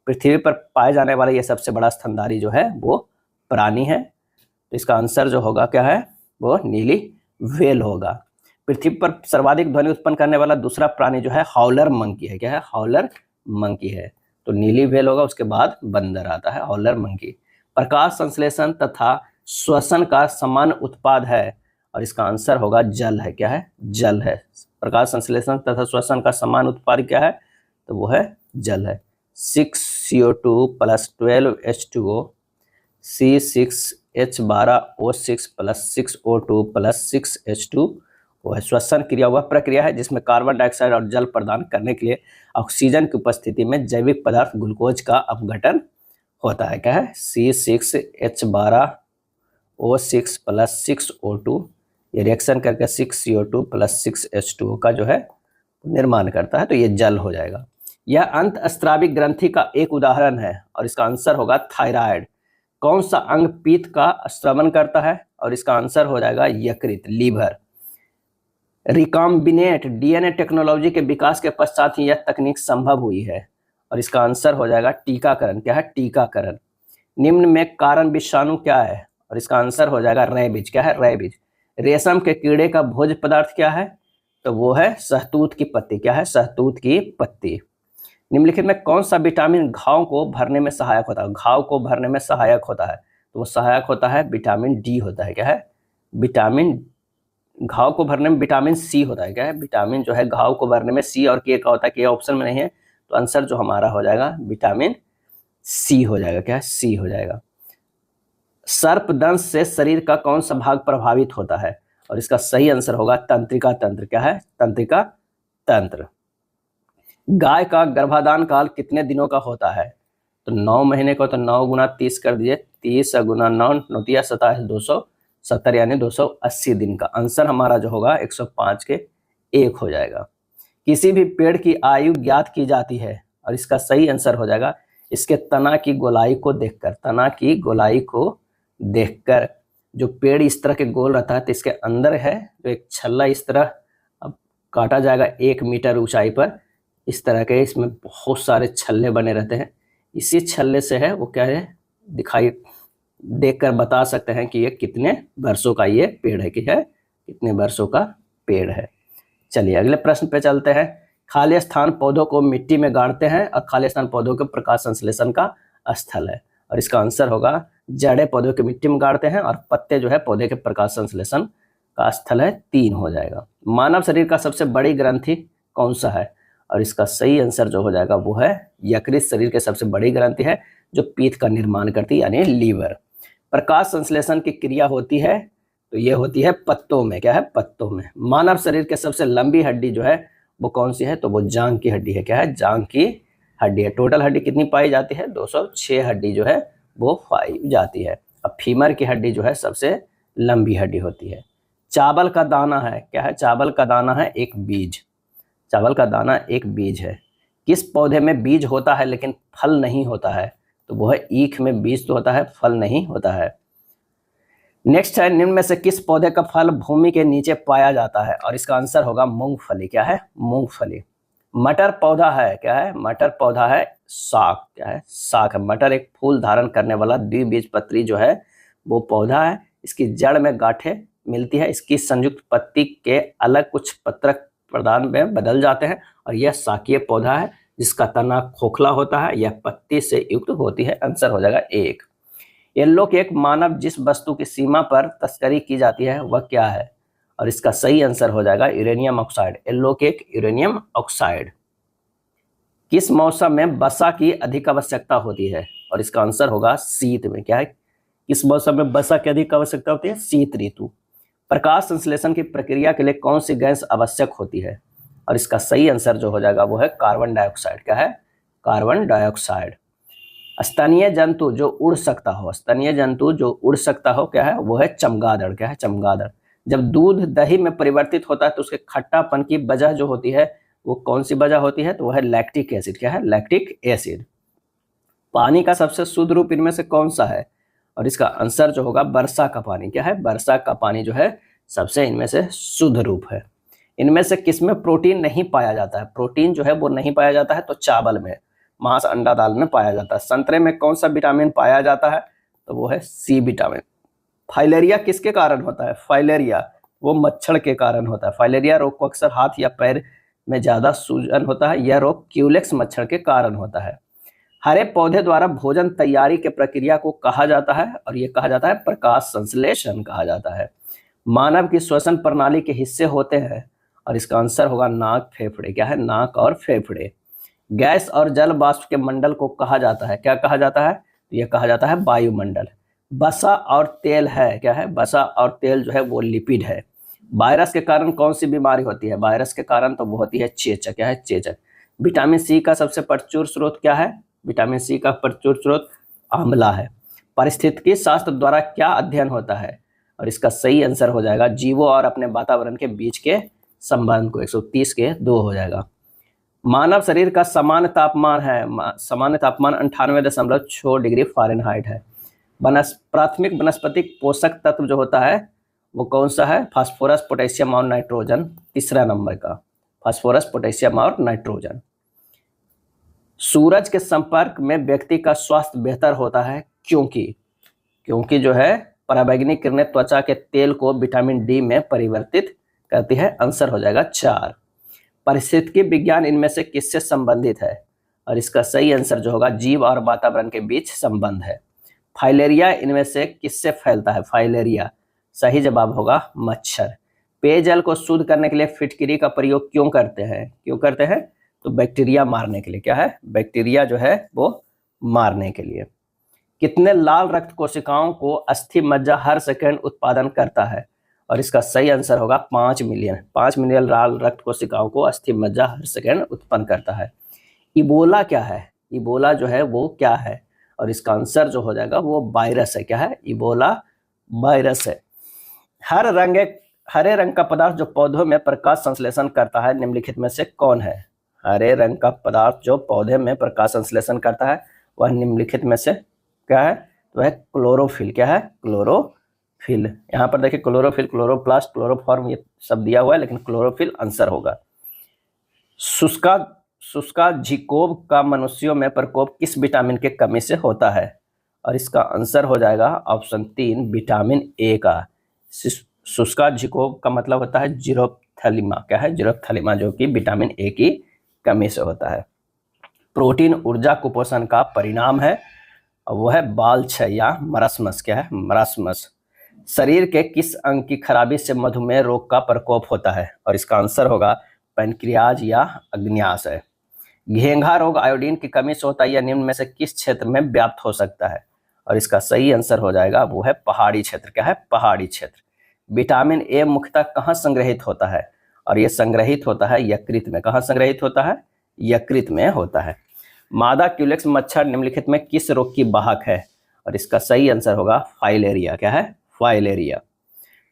पृथ्वी पर पाए जाने वाला यह सबसे बड़ा स्तनधारी जो है वो प्राणी है तो इसका आंसर जो होगा क्या है? वो नीली व्हेल होगा। पृथ्वी पर सर्वाधिक ध्वनि उत्पन्न करने वाला दूसरा प्राणी जो है हाउलर मंकी है। क्या है? हाउलर मंकी है तो नीली व्हेल होगा, उसके बाद बंदर आता है हाउलर मंकी। प्रकाश संश्लेषण तथा श्वसन का समान उत्पाद है और इसका आंसर होगा जल है। क्या है? जल है। प्रकाश संश्लेषण तथा श्वसन का समान उत्पाद क्या है? तो वो है जल है। 6CO2 plus 12H2O C6H12O6 plus 6O2 plus 6H2 वो है। श्वसन क्रिया वह प्रक्रिया है जिसमें कार्बन डाइऑक्साइड और जल प्रदान करने के लिए ऑक्सीजन की उपस्थिति में जैविक पदार्थ ग्लूकोज का अपघटन होता है। क्या है? C6H12 O6 प्लस 6O2, ये रिएक्शन करके 6CO2 प्लस 6H2O का जो है निर्माण करता है, तो ये जल हो जाएगा। यह अंतःस्रावी ग्रंथि का एक उदाहरण है और इसका आंसर होगा थायराइड। कौन सा अंग पित्त का स्रवण करता है, और इसका आंसर हो जाएगा यकृत, लीवर। रिकॉम्बिनेंट डीएनए टेक्नोलॉजी के विकास के पश्चात ही यह तकनीक संभव हुई है, और इसका आंसर हो जाएगा टीकाकरण। क्या है? टीकाकरण। निम्न में कारण विषाणु क्या है, और इसका आंसर हो जाएगा रेबीज। क्या है? रेबीज। रेशम के कीड़े का भोज्य पदार्थ क्या है, तो वो है शहतूत की पत्ती। क्या है? शहतूत की पत्ती। निम्नलिखित में कौन सा विटामिन घाव को भरने में सहायक होता है? घाव को भरने में सहायक होता है, तो वो सहायक होता है विटामिन डी होता है। क्या है? विटामिन, घाव को भरने में विटामिन सी होता है। क्या है? विटामिन जो है घाव को भरने में सी और के का होता है, के ऑप्शन में नहीं है, तो आंसर जो हमारा हो जाएगा विटामिन सी हो जाएगा। क्या है? सी हो जाएगा। सर्पदंश से शरीर का कौन सा भाग प्रभावित होता है, और इसका सही आंसर होगा तंत्रिका तंत्र। क्या है? तंत्रिका तंत्र। गाय का गर्भाधान काल कितने दिनों का होता है, तो 9 महीने का। तो 9 गुना 30 कर दीजिए, 30 गुना 9 9 27 270 यानी 280 दिन का। आंसर हमारा जो होगा 105 के 1 हो जाएगा। किसी भी पेड़ की आयु ज्ञात की जाती है, और इसका सही आंसर हो जाएगा इसके तना की गोलाई को देखकर। तना की गोलाई को देखकर। जो पेड़ इस तरह के गोल रहता है, तो इसके अंदर है जो एक छल्ला इस तरह अब काटा जाएगा 1 मीटर ऊंचाई पर, इस तरह के इसमें बहुत सारे छल्ले बने रहते हैं। इसी छल्ले से है वो क्या है दिखाई देखकर बता सकते हैं कि ये कितने वर्षों का ये पेड़ है, कि है कितने वर्षों का पेड़ है। चलिए अगले प्रश्न पे चलते हैं। खाली स्थान पौधों को मिट्टी में गाड़ते हैं, और खाली स्थान पौधों के प्रकाश संश्लेषण का स्थल है, और इसका आंसर होगा जड़ें पौधों के मिट्टी में गाड़ते हैं, और पत्ते जो है पौधे के प्रकाश संश्लेषण का स्थल है। 3 हो जाएगा। मानव शरीर का सबसे बड़ी ग्रंथि कौन सा है, और इसका सही आंसर जो हो जाएगा वो है यकृत शरीर के सबसे बड़ी ग्रंथि है, जो पित्त का निर्माण करती है, यानी लीवर। प्रकाश संश्लेषण की क्रिया होती है, तो ये होती है पत्तों में। क्या है? पत्तों में। मानव शरीर के सबसे लंबी हड्डी जो है वो कौन सी है, तो वो जांघ की हड्डी है। क्या है? जांघ की हड्डी है। टोटल हड्डी कितनी पाई जाती है? 206 हड्डी जो है वो पाई जाती है। अब फीमर की हड्डी जो है सबसे लंबी हड्डी होती है। चावल का दाना है। क्या है? चावल का दाना है एक बीज। चावल का दाना एक बीज है। किस पौधे में बीज होता है लेकिन फल नहीं होता है, तो वो है ईख में बीज तो होता है, फल नहीं होता है। नेक्स्ट है, निम्न में से किस पौधे का फल भूमि के नीचे पाया जाता है, और इसका आंसर होगा मूंगफली। क्या है? मूंगफली। मटर पौधा है। क्या है? मटर पौधा है साग। क्या है? साग है। मटर एक फूल धारण करने वाला द्विबीजपत्री जो है वो पौधा है। इसकी जड़ में गांठें मिलती है। इसकी संयुक्त पत्ती के अलग कुछ पत्रक प्रदान में बदल जाते हैं, और यह शाकीय पौधा है जिसका तना खोखला होता है, यह पत्ती से युक्त होती है। आंसर हो जाएगा 1। येलो केक मानव जिस वस्तु की सीमा पर तस्करी की जाती है वह क्या है, और इसका सही आंसर हो जाएगा uranium oxide. Yellow cake uranium oxide. किस मौसम में वसा की अधिक आवश्यकता होती है, और इसका आंसर होगा शीत में। क्या है? किस मौसम में वसा की अधिक आवश्यकता होती है? शीत ऋतु। प्रकाश संश्लेषण की प्रक्रिया के लिए कौन सी गैस आवश्यक होती है, और इसका सही आंसर जो हो जाएगा वो है कार्बन डाइऑक्साइड। क्या है? Carbon dioxide. स्तनीय जंतु जो उड़ सकता हो। स्तनीय जंतु जो उड़ सकता हो क्या है? वो है चमगादड़। क्या है? चमगादड़। जब दूध दही में परिवर्तित होता है तो उसके खट्टापन की वजह जो होती है वो कौन सी वजह होती है, तो वो है लैक्टिक एसिड। क्या है? Lactic acid. पानी का सबसे शुद्ध रूप इनमें से कौन सा है, और इसका आंसर जो होगा वर्षा का पानी। क्या है? वर्षा का पानी जो है सबसे इनमें से शुद्ध रूप है। इनमें से किसमें प्रोटीन नहीं पाया जाता है? प्रोटीन जो है वो नहीं पाया जाता है, तो चावल में, मांस, अंडा, दाल में पाया जाता है। संतरे में कौन सा विटामिन पाया जाता है, तो वो है सी विटामिन। फाइलेरिया किसके कारण होता है? फाइलेरिया वो मच्छर के कारण होता है। फाइलेरिया रोग को अक्सर हाथ या पैर में ज्यादा सूजन होता है। यह रोग क्यूलेक्स मच्छर के कारण होता है। हरे पौधे द्वारा भोजन तैयारी के प्रक्रिया को कहा जाता है, और यह कहा जाता है प्रकाश संश्लेषण कहा जाता है। मानव की श्वसन प्रणाली के हिस्से होते हैं, और इसका आंसर होगा नाक, फेफड़े। क्या है? नाक और फेफड़े। गैस और जल वाष्प के मंडल को कहा जाता है। क्या कहा जाता है? यह कहा जाता है वायुमंडल। वसा और तेल है। क्या है? वसा और तेल जो है वो लिपिड है। वायरस के कारण कौन सी बीमारी होती है? वायरस के कारण तो वो होती है चेचक। क्या है? चेचक। विटामिन सी का सबसे प्रचुर स्रोत क्या है? विटामिन सी का प्रचुर स्रोत आंवला है। पारिस्थितिकी शास्त्र द्वारा क्या अध्ययन होता है? और इसका सही आंसर हो जाएगा जीवों और अपने वातावरण के बीच के संबंध को। 130 के 2 हो जाएगा। मानव शरीर का सामान्य तापमान है, सामान्य तापमान 98.6 डिग्री फ़ारेनहाइट है। प्राथमिक वनस्पतिक पोषक तत्व जो होता है वो कौन सा है? फास्फोरस, पोटेशियम और नाइट्रोजन। तीसरा नंबर का फास्फोरस, पोटेशियम और नाइट्रोजन। सूरज के संपर्क में व्यक्ति का स्वास्थ्य बेहतर होता है क्योंकि जो है पराबैंगनी किरणें त्वचा के तेल को विटामिन डी में परिवर्तित करती है। आंसर हो जाएगा 4। पारिस्थितिकी विज्ञान इनमें से किससे संबंधित है? और इसका सही आंसर जो होगा जीव और वातावरण के बीच संबंध है। फाइलेरिया इनमें से किससे फैलता है? फाइलेरिया सही जवाब होगा मच्छर। पेयजल को शुद्ध करने के लिए फिटकिरी का प्रयोग क्यों करते हैं? तो बैक्टीरिया मारने के लिए। क्या है? बैक्टीरिया जो है वो मारने के लिए। कितने लाल रक्त कोशिकाओं को अस्थि मज्जा हर सेकंड उत्पादन करता है? और इसका सही आंसर होगा 5 मिलियन। 5 मिलियन लाल रक्त कोशिकाओं को अस्थि मज्जा हर सेकंड उत्पन्न करता है। इबोला क्या है? इबोला जो है वो क्या है? और इसका आंसर जो हो जाएगा वो वायरस है। क्या है? इबोला वायरस है। हरे रंग का पदार्थ जो पौधों में प्रकाश संश्लेषण करता है निम्नलिखित में से कौन है? हरे रंग का पदार्थ जो पौधे में प्रकाश संश्लेषण करता है वह निम्नलिखित में से क्या है? तो है क्लोरोफिल। क्या है? क्लोरोफिल। यहाँ पर देखिए क्लोरोफिल, क्लोरोप्लास्ट, क्लोरोफॉर्म ये सब दिया हुआ है, लेकिन क्लोरोफिल आंसर होगा। शुष्का झिकोब का मनुष्यों में प्रकोप किस विटामिन के कमी से होता है? और इसका आंसर हो जाएगा ऑप्शन 3 विटामिन ए का। शुष्का झिकोब का मतलब होता है जीरोप्थेलिमा। क्या है? जीरोप्थेलिमा, जो कि विटामिन ए की कमी से होता है। प्रोटीन ऊर्जा कुपोषण का परिणाम है और वह है बालक्षय या मरासमस। क्या है? मरासमस। शरीर के किस अंग की खराबी से मधुमेह रोग का प्रकोप होता है? और इसका आंसर होगा पैनक्रियाज या अग्न्याशय। घेंघा रोग आयोडीन की कमी से होता है या निम्न में से किस क्षेत्र में व्याप्त हो सकता है? और इसका सही आंसर हो जाएगा वो है पहाड़ी क्षेत्र। क्या है? पहाड़ी क्षेत्र। विटामिन ए मुख्यतः कहाँ संग्रहित होता है? और ये संग्रहित होता है यकृत में। कहाँ संग्रहित होता है? यकृत में होता है। मादा क्यूलेक्स मच्छर निम्नलिखित में किस रोग की वाहक है? और इसका सही आंसर होगा फाइलेरिया। क्या है? फाइलेरिया।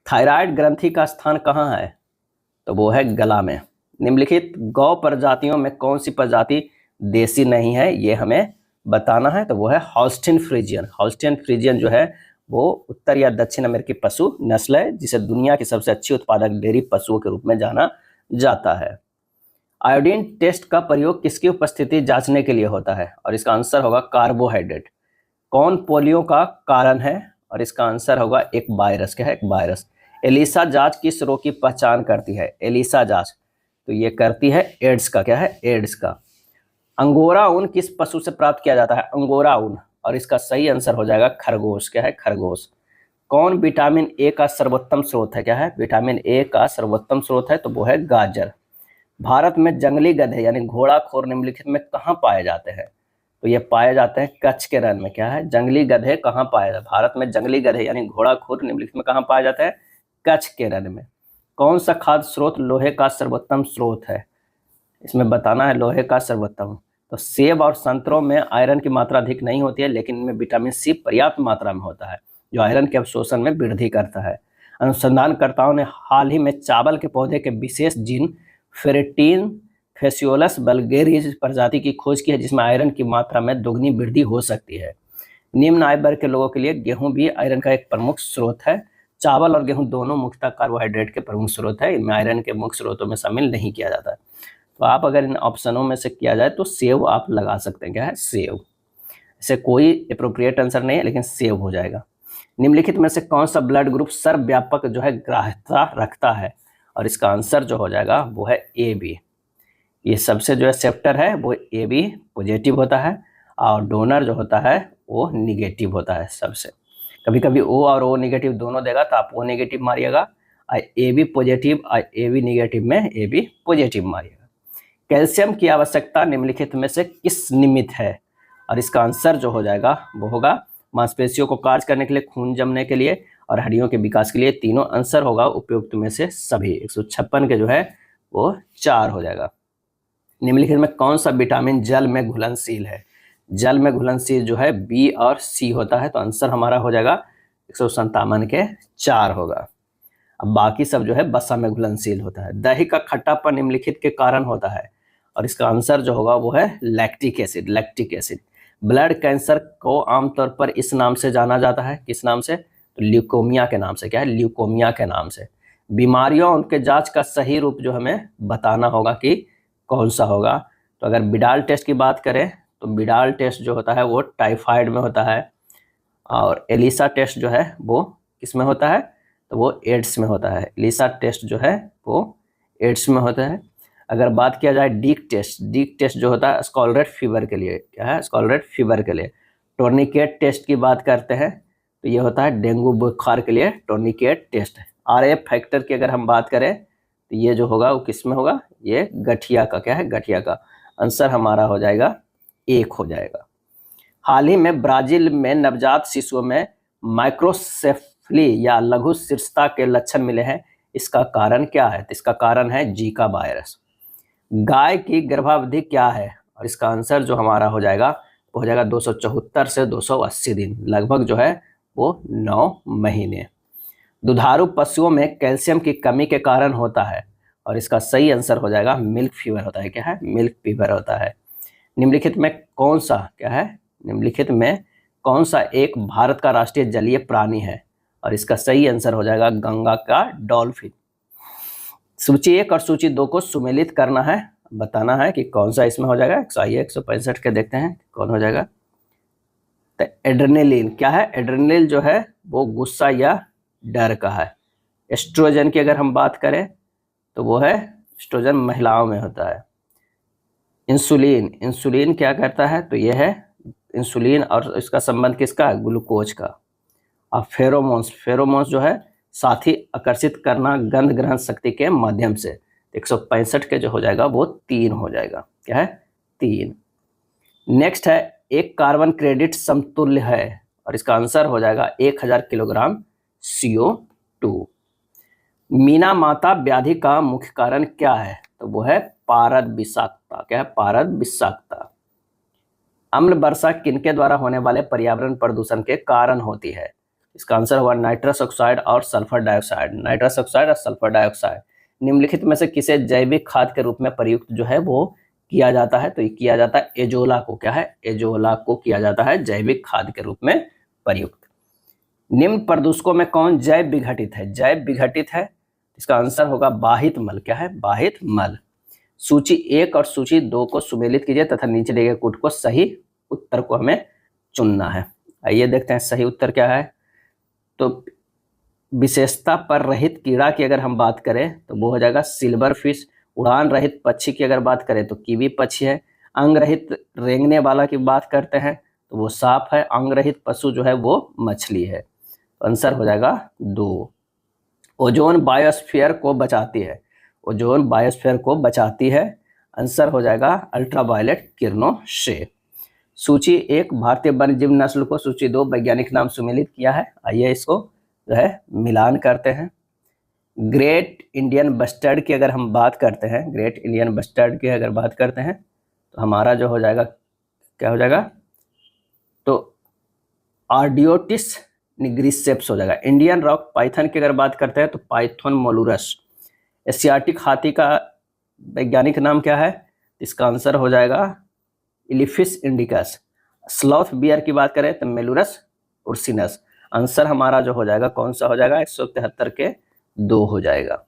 थायराइड ग्रंथि का स्थान कहाँ है? तो वो है गला में। निम्नलिखित गौ प्रजातियों में कौन सी प्रजाति देसी नहीं है, ये हमें बताना है। तो वो है हॉल्स्टीन फ्रीजियन। हॉल्स्टीन फ्रीजियन जो है वो उत्तर या दक्षिण अमेरिकी पशु नस्ल है, जिसे दुनिया की सबसे अच्छी उत्पादक डेयरी पशुओं के रूप में जाना जाता है। आयोडीन टेस्ट का प्रयोग किसकी उपस्थिति जांचने के लिए होता है? और इसका आंसर होगा कार्बोहाइड्रेट। कौन पोलियो का कारण है? और इसका आंसर होगा एक वायरस। क्या है? एक वायरस। एलिसा जांच किस रोग की पहचान करती है? एलिसा जांच तो ये करती है एड्स का। क्या है? एड्स का। अंगोरा ऊन किस पशु से प्राप्त किया जाता है? अंगोरा ऊन। और इसका सही आंसर हो जाएगा खरगोश। क्या है? खरगोश। कौन विटामिन ए का सर्वोत्तम स्रोत है? क्या है? विटामिन ए का सर्वोत्तम स्रोत है तो वो है गाजर। भारत में जंगली गधे यानी घोड़ाखोर निम्नलिखित में कहाँ पाए जाते हैं? तो ये पाए जाते हैं कच्छ के रण में। क्या है? जंगली गधे कहाँ पाए जाते हैं? भारत में जंगली गधे यानी घोड़ाखोर निम्नलिखित में कहाँ पाए जाते हैं? कच्छ के रण में। कौन सा खाद्य स्रोत लोहे का सर्वोत्तम स्रोत है? इसमें बताना है लोहे का सर्वोत्तम। तो सेब और संतरों में आयरन की मात्रा अधिक नहीं होती है, लेकिन इनमें विटामिन सी पर्याप्त मात्रा में होता है, जो आयरन के अवशोषण में वृद्धि करता है। अनुसंधानकर्ताओं ने हाल ही में चावल के पौधे के विशेष जीन फेरेटिन फेसियोलस बल्गेरिस प्रजाति की खोज की है, जिसमें आयरन की मात्रा में दोगुनी वृद्धि हो सकती है। निम्न आय वर्ग के लोगों के लिए गेहूं भी आयरन का एक प्रमुख स्रोत है। चावल और गेहूं दोनों मुख्यतः कार्बोहाइड्रेट के प्रमुख स्रोत है, इनमें आयरन के मुख्य स्रोतों में शामिल नहीं किया जाता है। तो आप अगर इन ऑप्शनों में से किया जाए तो सेव आप लगा सकते हैं। क्या है? सेव। इसे कोई अप्रोप्रिएट आंसर नहीं है, लेकिन सेव हो जाएगा। निम्नलिखित में से कौन सा ब्लड ग्रुप सर्वव्यापक जो है ग्राह्यता रखता है? और इसका आंसर जो हो जाएगा वो है ए बी। ये सबसे जो है सेप्टर है वो ए बी पॉजिटिव होता है और डोनर जो होता है वो निगेटिव होता है सबसे। कभी कभी ओ और ओ निगेटिव दोनों देगा तो आप ओ निगेटिव मारिएगा, ए बी पॉजिटिव और ए बी निगेटिव में ए बी पॉजिटिव मारिएगा। कैल्शियम की आवश्यकता निम्नलिखित में से किस निमित्त है? और इसका आंसर जो हो जाएगा वो होगा मांसपेशियों को कार्य करने के लिए, खून जमने के लिए और हड्डियों के विकास के लिए। तीनों आंसर होगा उपयुक्त में से सभी। 156 के जो है वो 4 हो जाएगा। निम्नलिखित में कौन सा विटामिन जल में घुलनशील है? जल में घुलनशील जो है बी और सी होता है, तो आंसर हमारा हो जाएगा 157 के 4 होगा। अब बाकी सब जो है वसा में घुलनशील होता है। दही का खट्टापन निम्नलिखित के कारण होता है, और इसका आंसर जो होगा वो है lactic acid. Lactic acid. Blood cancer को आमतौर पर इस नाम से जाना जाता है, किस नाम से? तो ल्यूकोमिया के नाम से। क्या है? ल्यूकोमिया के नाम से। बीमारियों उनके जांच का सही रूप जो हमें बताना होगा कि कौन सा होगा। तो अगर बिडाल टेस्ट की बात करें तो बिडाल टेस्ट जो होता है वो टाइफाइड में होता है, और एलिसा टेस्ट जो है वो किस में होता है? तो वो एड्स में होता है। एलिसा टेस्ट जो है वो एड्स में होता है। अगर बात किया जाए डीक टेस्ट जो होता है स्कॉलरेट फीवर के लिए। क्या है? स्कॉलरेट फीवर के लिए। टोर्निकेट टेस्ट की बात करते हैं तो ये होता है डेंगू बुखार के लिए टोर्निकेट टेस्ट। आरएफ फैक्टर की अगर हम बात करें तो ये जो होगा वो किस में होगा? ये गठिया का। क्या है? गठिया का। आंसर हमारा हो जाएगा 1 हो जाएगा। हाल ही में ब्राजील में नवजात शिशुओं में माइक्रोसेफली या लघु शीर्षता के लक्षण मिले हैं। इसका कारण क्या है? तो इसका कारण है जीका वायरस। गाय की गर्भावधि क्या है? और इसका आंसर जो हमारा हो जाएगा वो हो जाएगा 274 से 280 दिन, लगभग जो है वो 9 महीने। दुधारू पशुओं में कैल्शियम की कमी के कारण होता है, और इसका सही आंसर हो जाएगा मिल्क फीवर होता है। क्या है? मिल्क फीवर होता है। निम्नलिखित में कौन सा, क्या है? निम्नलिखित में कौन सा एक भारत का राष्ट्रीय जलीय प्राणी है? और इसका सही आंसर हो जाएगा गंगा का डॉल्फिन। सूची 1 और सूची 2 को सुमेलित करना है, बताना है कि कौन सा इसमें हो जाएगा। 165 के देखते हैं कौन हो जाएगा। तो एड्रेनलिन। क्या है? एड्रेनलिन जो है वो गुस्सा या डर का है। एस्ट्रोजन की अगर हम बात करें तो वो है, एस्ट्रोजन महिलाओं में होता है। इंसुलिन क्या करता है? तो ये है इंसुलिन, और इसका संबंध किसका? ग्लूकोज का। और फेरोमोन्स जो है साथी आकर्षित करना गंध ग्रहण शक्ति के माध्यम से। 165 के जो हो जाएगा वो 3 हो जाएगा। क्या है? 3। नेक्स्ट है, एक कार्बन क्रेडिट समतुल्य है, और इसका आंसर हो जाएगा 1000 किलोग्राम CO2। मीना माता व्याधि का मुख्य कारण क्या है? तो वो है पारद विषाक्तता। क्या है? पारद विषाक्तता। अम्ल वर्षा किनके द्वारा होने वाले पर्यावरण प्रदूषण के कारण होती है? इसका आंसर हुआ नाइट्रस ऑक्साइड और सल्फर डाइऑक्साइड। नाइट्रस ऑक्साइड और सल्फर डाइऑक्साइड। निम्नलिखित में से किसे जैविक खाद के रूप में प्रयुक्त जो है वो किया जाता है? तो ये किया जाता है एजोला को। क्या है? एजोला को किया जाता है जैविक खाद के रूप में प्रयुक्त। निम्न प्रदूषकों में कौन जैव विघटित है? जैव विघटित है, इसका आंसर होगा बाहित मल। क्या है? बाहित मल। सूची 1 और सूची 2 को सुमेलित कीजिए तथा नीचे दिए गए कूट को सही उत्तर को हमें चुनना है। आइए देखते हैं सही उत्तर क्या है। तो विशेषता पर रहित कीड़ा की अगर हम बात करें तो वो हो जाएगा सिल्वर फिश। उड़ान रहित पक्षी की अगर बात करें तो कीवी पक्षी है। अंग रहित रेंगने वाला की बात करते हैं तो वो सांप है। अंग रहित पशु जो है वो मछली है। आंसर हो जाएगा 2। ओजोन बायोस्फीयर को बचाती है। ओजोन बायोस्फीयर को बचाती है। आंसर हो जाएगा अल्ट्रावायलेट किरणों से। सूची 1 भारतीय वन्यजीव नस्ल को, सूची 2 वैज्ञानिक नाम सुमेलित किया है। आइए इसको जो है मिलान करते हैं। ग्रेट इंडियन बस्टर्ड की अगर हम बात करते हैं, ग्रेट इंडियन बस्टर्ड की अगर बात करते हैं तो हमारा जो हो जाएगा क्या हो जाएगा? तो आर्डियोटिस निग्रिसेप्स हो जाएगा। इंडियन रॉक पाइथन की अगर बात करते हैं तो पाइथन मोलुरस। एशियाटिक हाथी का वैज्ञानिक नाम क्या है? इसका आंसर हो जाएगा इलिफिस इंडिकस। स्लॉथ बियर की बात करें तो मेलुरस उर्सिनस। आंसर हमारा जो हो जाएगा कौन सा हो जाएगा? 173 के 2 हो जाएगा।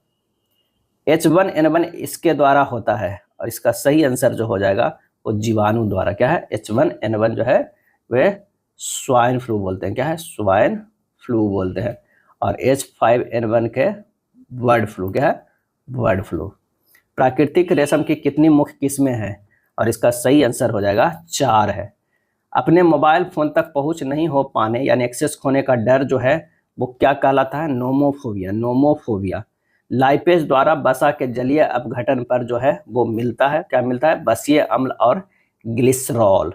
H1N1 इसके द्वारा होता है, और इसका सही आंसर जो हो जाएगा वो जीवाणु द्वारा। क्या है? H1N1 जो है वे स्वाइन फ्लू बोलते हैं। क्या है? स्वाइन फ्लू बोलते हैं। और H5N1 के बर्ड फ्लू। क्या है? Bird flu. प्राकृतिक रेशम की कितनी मुख्य किस्में हैं? और इसका सही आंसर हो जाएगा 4 है। अपने मोबाइल फोन तक पहुंच नहीं हो पाने यानी एक्सेस खोने का डर जो है वो क्या कहलाता है? नोमोफोबिया। नोमोफोबिया। लाइपेज द्वारा वसा के जलीय अपघटन पर जो है वो मिलता है, क्या मिलता है? बसीय अम्ल और ग्लिसरॉल।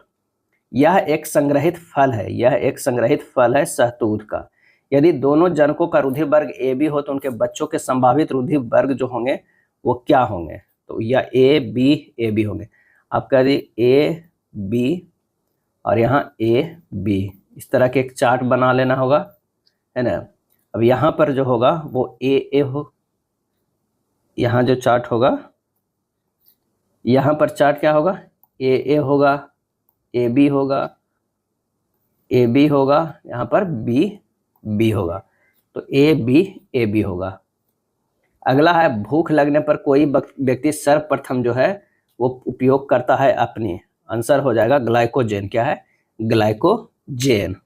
यह एक संग्रहित फल है। यह एक संग्रहित फल है शहतूत का। यदि दोनों जनकों का रुधिर वर्ग AB हो तो उनके बच्चों के संभावित रुधिर वर्ग जो होंगे वो क्या होंगे? तो या AB AB होंगे। आप कह दी AB और यहाँ ए बी, इस तरह के एक चार्ट बना लेना होगा, है ना। अब यहाँ पर जो होगा वो ए हो, यहाँ जो चार्ट होगा, यहाँ पर चार्ट क्या होगा, ए होगा, ए बी होगा, ए बी होगा, यहाँ पर बी होगा, तो ए बी होगा। अगला है भूख लगने पर कोई व्यक्ति सर्वप्रथम जो है वो उपयोग करता है अपनी, आंसर हो जाएगा ग्लाइकोजेन। क्या है, ग्लाइकोजेन।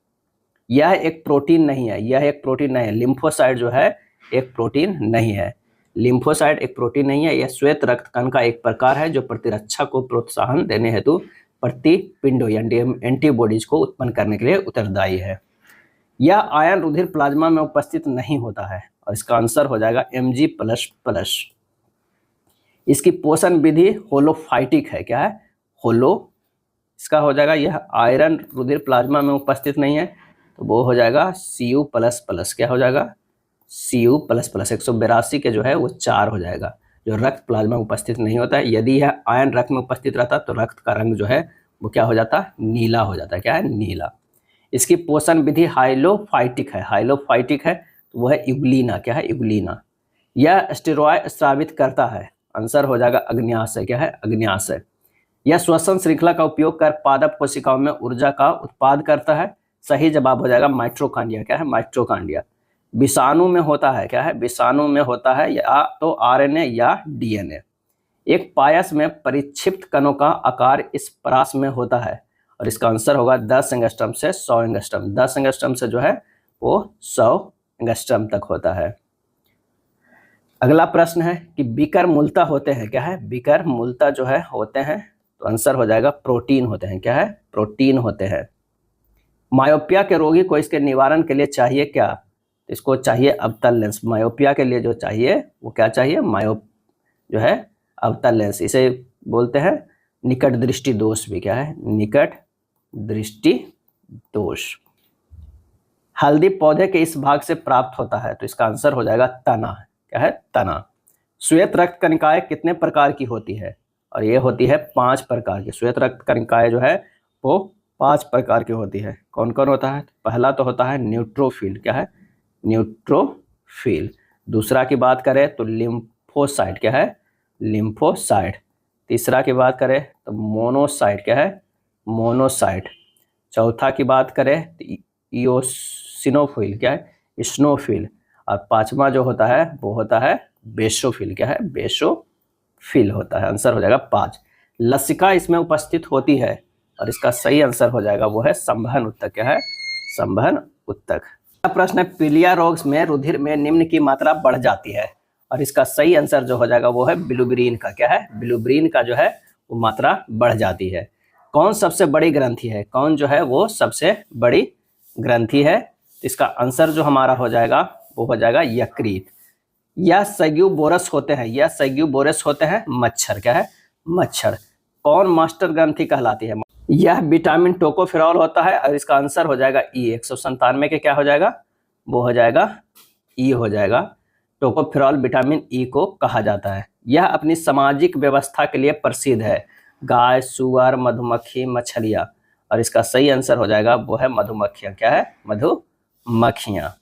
यह एक प्रोटीन नहीं है, यह एक प्रोटीन नहीं है। लिम्फोसाइट जो है एक प्रोटीन नहीं है, लिम्फोसाइट एक प्रोटीन नहीं है। यह श्वेत रक्त कण का एक प्रकार है जो प्रतिरक्षा को प्रोत्साहन देने हेतु प्रतिपिंडों यानी एंटीबॉडीज को उत्पन्न करने के लिए उत्तरदायी है। यह आयन रुधिर प्लाज्मा में उपस्थित नहीं होता है और इसका आंसर हो जाएगा Mg++। इसकी पोषण विधि होलोफाइटिक है। क्या है, होलो, इसका हो जाएगा, यह आयरन रुधिर प्लाज्मा में उपस्थित नहीं है तो वो हो जाएगा Cu++। क्या हो जाएगा, Cu++। 182 के जो है वो 4 हो जाएगा, जो रक्त प्लाज्मा में उपस्थित नहीं होता है। यदि यह आयन रक्त में उपस्थित रहता तो रक्त का रंग जो है वो क्या हो जाता, नीला हो जाता है। क्या है, नीला। इसकी पोषण विधि हाइलोफाइटिक है, हाइलोफाइटिक है तो वह है यूग्लिना। क्या है, यूग्लिना। यह स्टेरॉयड स्रावित करता है, आंसर हो जाएगा अग्न्याशय। क्या है, अग्न्याशय। यह श्वसन श्रृंखला का उपयोग कर पादप कोशिकाओं में ऊर्जा का उत्पाद करता है, सही जवाब हो जाएगा माइटोकॉन्ड्रिया। क्या है, माइटोकॉन्ड्रिया। विषाणु में होता है, क्या है, विषाणु में होता है या तो आरएनए या डीएनए। एक पायस में परिक्षिप्त कणों का आकार इस परास में होता है और इसका आंसर होगा 10 एंगस्ट्रम से 100 एंगस्ट्रम। 10 एंगस्ट्रम से जो है वो 100 एंगस्ट्रम तक होता है। अगला प्रश्न है कि बीकर मूलतः होते हैं। क्या है, बीकर मूलतः जो है होते हैं तो आंसर हो जाएगा प्रोटीन होते हैं। क्या है, प्रोटीन होते हैं। मायोपिया के रोगी को इसके निवारण के लिए चाहिए क्या, इसको चाहिए अवतल लेंस। मायोपिया के लिए जो चाहिए वो क्या चाहिए, जो है अवतल लेंस। इसे बोलते हैं निकट दृष्टि दोष भी। क्या है, निकट दृष्टि दोष। हल्दी पौधे के इस भाग से प्राप्त होता है तो इसका आंसर हो जाएगा तना। क्या है, तना। श्वेत रक्त कणिकाएं कितने प्रकार की होती है, और ये होती है 5 प्रकार की। श्वेत रक्त कणिकाएं जो है वो 5 प्रकार की होती है। कौन कौन होता है, पहला तो होता है न्यूट्रोफिल। क्या है, न्यूट्रोफिल। दूसरा की बात करें तो लिम्फोसाइट। क्या है, लिम्फोसाइट। तीसरा की बात करें तो मोनोसाइट। क्या है, मोनोसाइट। चौथा की बात करें तो इओसिनोफिल। क्या है, स्नोफिल। और पांचवा जो होता है वो होता है बेसोफिल। क्या है, बेसोफिल होता है। आंसर हो जाएगा 5। लसिका इसमें उपस्थित होती है और इसका सही आंसर हो जाएगा वो है संवहन उत्तक। क्या है, संवहन उत्तक। प्रश्न है पीलिया रोग में रुधिर में निम्न की मात्रा बढ़ जाती है और इसका सही आंसर जो हो जाएगा वो है बिलुबिरीन का। क्या है, बिलुबिरीन का जो है वो मात्रा बढ़ जाती है। कौन सबसे बड़ी ग्रंथि है, कौन जो है वो सबसे बड़ी ग्रंथि है, तो इसका आंसर जो हमारा हो जाएगा वो हो जाएगा यकृत। यह सैग्यूबोरस होते हैं, यह सैग्यूबोरस होते हैं मच्छर। क्या है, मच्छर। कौन मास्टर ग्रंथि कहलाती है, यह विटामिन टोकोफेरॉल होता है और इसका आंसर हो जाएगा ई। 197 के क्या हो जाएगा, वो हो जाएगा ई हो जाएगा। टोकोफेरॉल विटामिन ई को कहा जाता है। यह अपनी सामाजिक व्यवस्था के लिए प्रसिद्ध है, गाय, सुअर, मधुमक्खी, मछलियाँ, और इसका सही आंसर हो जाएगा वो है मधुमक्खियाँ। क्या है, मधुमक्खियाँ।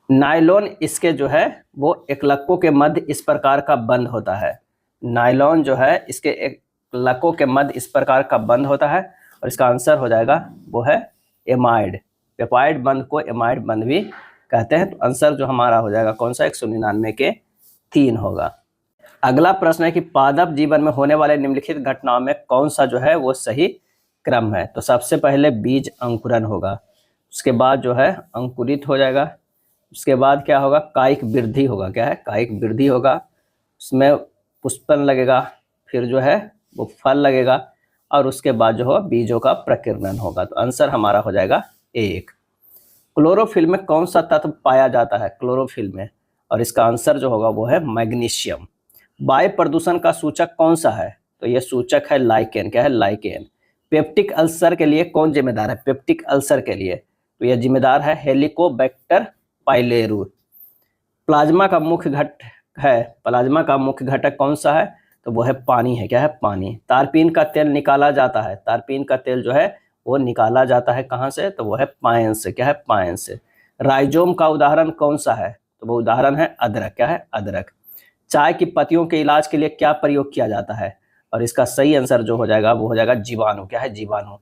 नायलॉन इसके जो है वो एकलकों के मध्य इस प्रकार का बंद होता है। नायलॉन जो है इसके एकलकों के मध्य इस प्रकार का बंद होता है और इसका आंसर हो जाएगा वो है एमाइड। पेपाइड बंद को एमाइड बंद भी कहते हैं। तो आंसर जो हमारा हो जाएगा कौन सा, 199 के 3 होगा। अगला प्रश्न है कि पादप जीवन में होने वाले निम्नलिखित घटनाओं में कौन सा जो है वो सही क्रम है। तो सबसे पहले बीज अंकुरन होगा, उसके बाद जो है अंकुरित हो जाएगा, उसके बाद क्या होगा, कायिक वृद्धि होगा। क्या है, कायिक वृद्धि होगा, उसमें पुष्पन लगेगा, फिर जो है वो फल लगेगा और उसके बाद जो है बीजों का प्रकीर्णन होगा। तो आंसर हमारा हो जाएगा 1। क्लोरोफिल में कौन सा तत्व पाया जाता है, क्लोरोफिल में, और इसका आंसर जो होगा वो है मैग्नीशियम। वायु प्रदूषण का सूचक कौन सा है, तो ये सूचक है लाइकेन। क्या है, लाइकेन। पेप्टिक अल्सर के लिए कौन जिम्मेदार है, पेप्टिक अल्सर के लिए तो यह जिम्मेदार है हेलिकोबैक्टर पाइलेरू। प्लाज्मा का मुख्य घटक है, प्लाज्मा का मुख्य घटक कौन सा है, तो वो है पानी है। क्या है, पानी। तारपीन का तेल निकाला जाता है, तारपीन का तेल जो है वो निकाला जाता है कहाँ से, तो वो है पाइन से। क्या है, पाइन से। राइजोम का उदाहरण कौन सा है, तो वो उदाहरण है अदरक। क्या है, अदरक। चाय की पत्तियों के इलाज के लिए क्या प्रयोग किया जाता है, और इसका सही आंसर जो हो जाएगा वो हो जाएगा जीवाणु। क्या है, जीवाणु।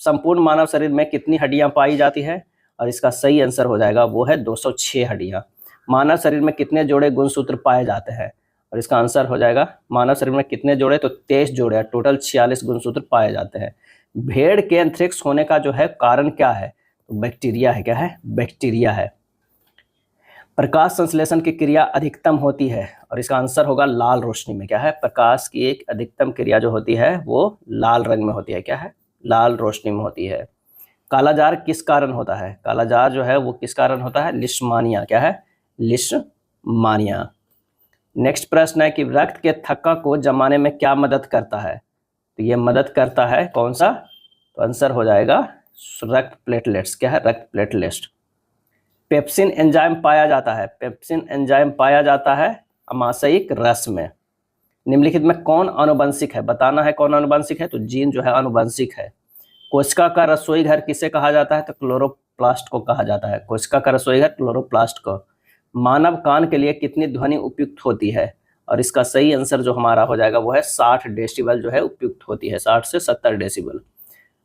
संपूर्ण मानव शरीर में कितनी हड्डियां पाई जाती है, और इसका सही आंसर हो जाएगा वो है 206 हड्डियां। मानव शरीर में कितने जोड़े गुणसूत्र पाए जाते हैं, और इसका आंसर हो जाएगा मानव शरीर में कितने जोड़े, तो 23 जोड़े, टोटल 46 गुणसूत्र पाए जाते हैं। भेड़ के एंथ्रेक्स होने का जो है कारण क्या है, तो बैक्टीरिया है। क्या है, बैक्टीरिया है। प्रकाश संश्लेषण की क्रिया अधिकतम होती है, और इसका आंसर होगा लाल रोशनी में। क्या है, प्रकाश की एक अधिकतम क्रिया जो होती है वो लाल रंग में होती है। क्या है, लाल रोशनी में होती है। कालाजार किस कारण होता है, कालाजार जो है वो किस कारण होता है, लिस्मानिया। क्या है, लिस्मानिया। नेक्स्ट प्रश्न है कि रक्त के थक्का को जमाने में क्या मदद करता है, तो ये मदद करता है कौन सा, तो आंसर हो जाएगा रक्त प्लेटलेट्स। क्या है, रक्त प्लेटलेट्स। पेप्सिन एंजाइम पाया जाता है, पेप्सिन एंजाइम पाया जाता है अमाशयिक रस में। निम्नलिखित में कौन आनुवंशिक है, बताना है कौन आनुवंशिक है, तो जीन जो है आनुवंशिक है। कोशिका का रसोई घर किसे कहा जाता है, तो क्लोरोप्लास्ट को कहा जाता है। कोशिका का रसोई घर क्लोरोप्लास्ट को। मानव कान के लिए कितनी ध्वनि उपयुक्त होती है, और इसका सही आंसर जो हमारा हो जाएगा वो है 60 डेसिबल जो है उपयुक्त होती है, 60 से 70 डेसिबल।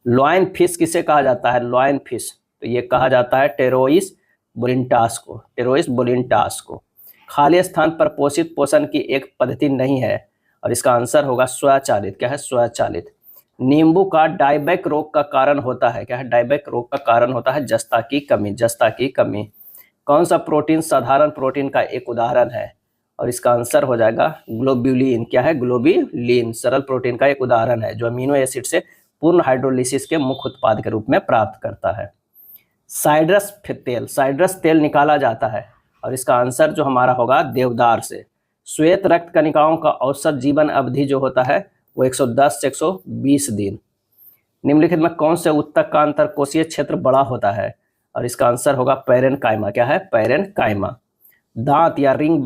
लॉयन फिश किसे कहा जाता है, लॉयन फिश, तो ये कहा जाता है टेरोइस बोलिंटास को, टेरोइस बोलिंटास को। खाली स्थान पर पोषित पोषण की एक पद्धति नहीं है, और इसका आंसर होगा स्वचालित। क्या है, स्वचालित। नींबू का डायबेक रोग का कारण होता है, क्या है, डायबेक रोग का कारण होता है जस्ता की कमी, जस्ता की कमी। कौन सा प्रोटीन साधारण प्रोटीन का एक उदाहरण है, और इसका आंसर हो जाएगा ग्लोब्यूलिन। क्या है, ग्लोब्यूलिन सरल प्रोटीन का एक उदाहरण है जो अमीनो एसिड से पूर्ण हाइड्रोलिसिस के मुख्य उत्पाद के रूप में प्राप्त करता है। साइड्रस तेल निकाला जाता है, और इसका आंसर जो हमारा होगा देवदार से। श्वेत रक्त कणिकाओं का औसत जीवन अवधि जो होता है वो 110 से 120 दिन। निम्नलिखित में कौन से ऊतक का अंतरकोशीय क्षेत्र बड़ा होता है, और इसका आंसर होगा पैरेनकाइमा। क्या है, पैरेनकाइमा। दांत या रिंग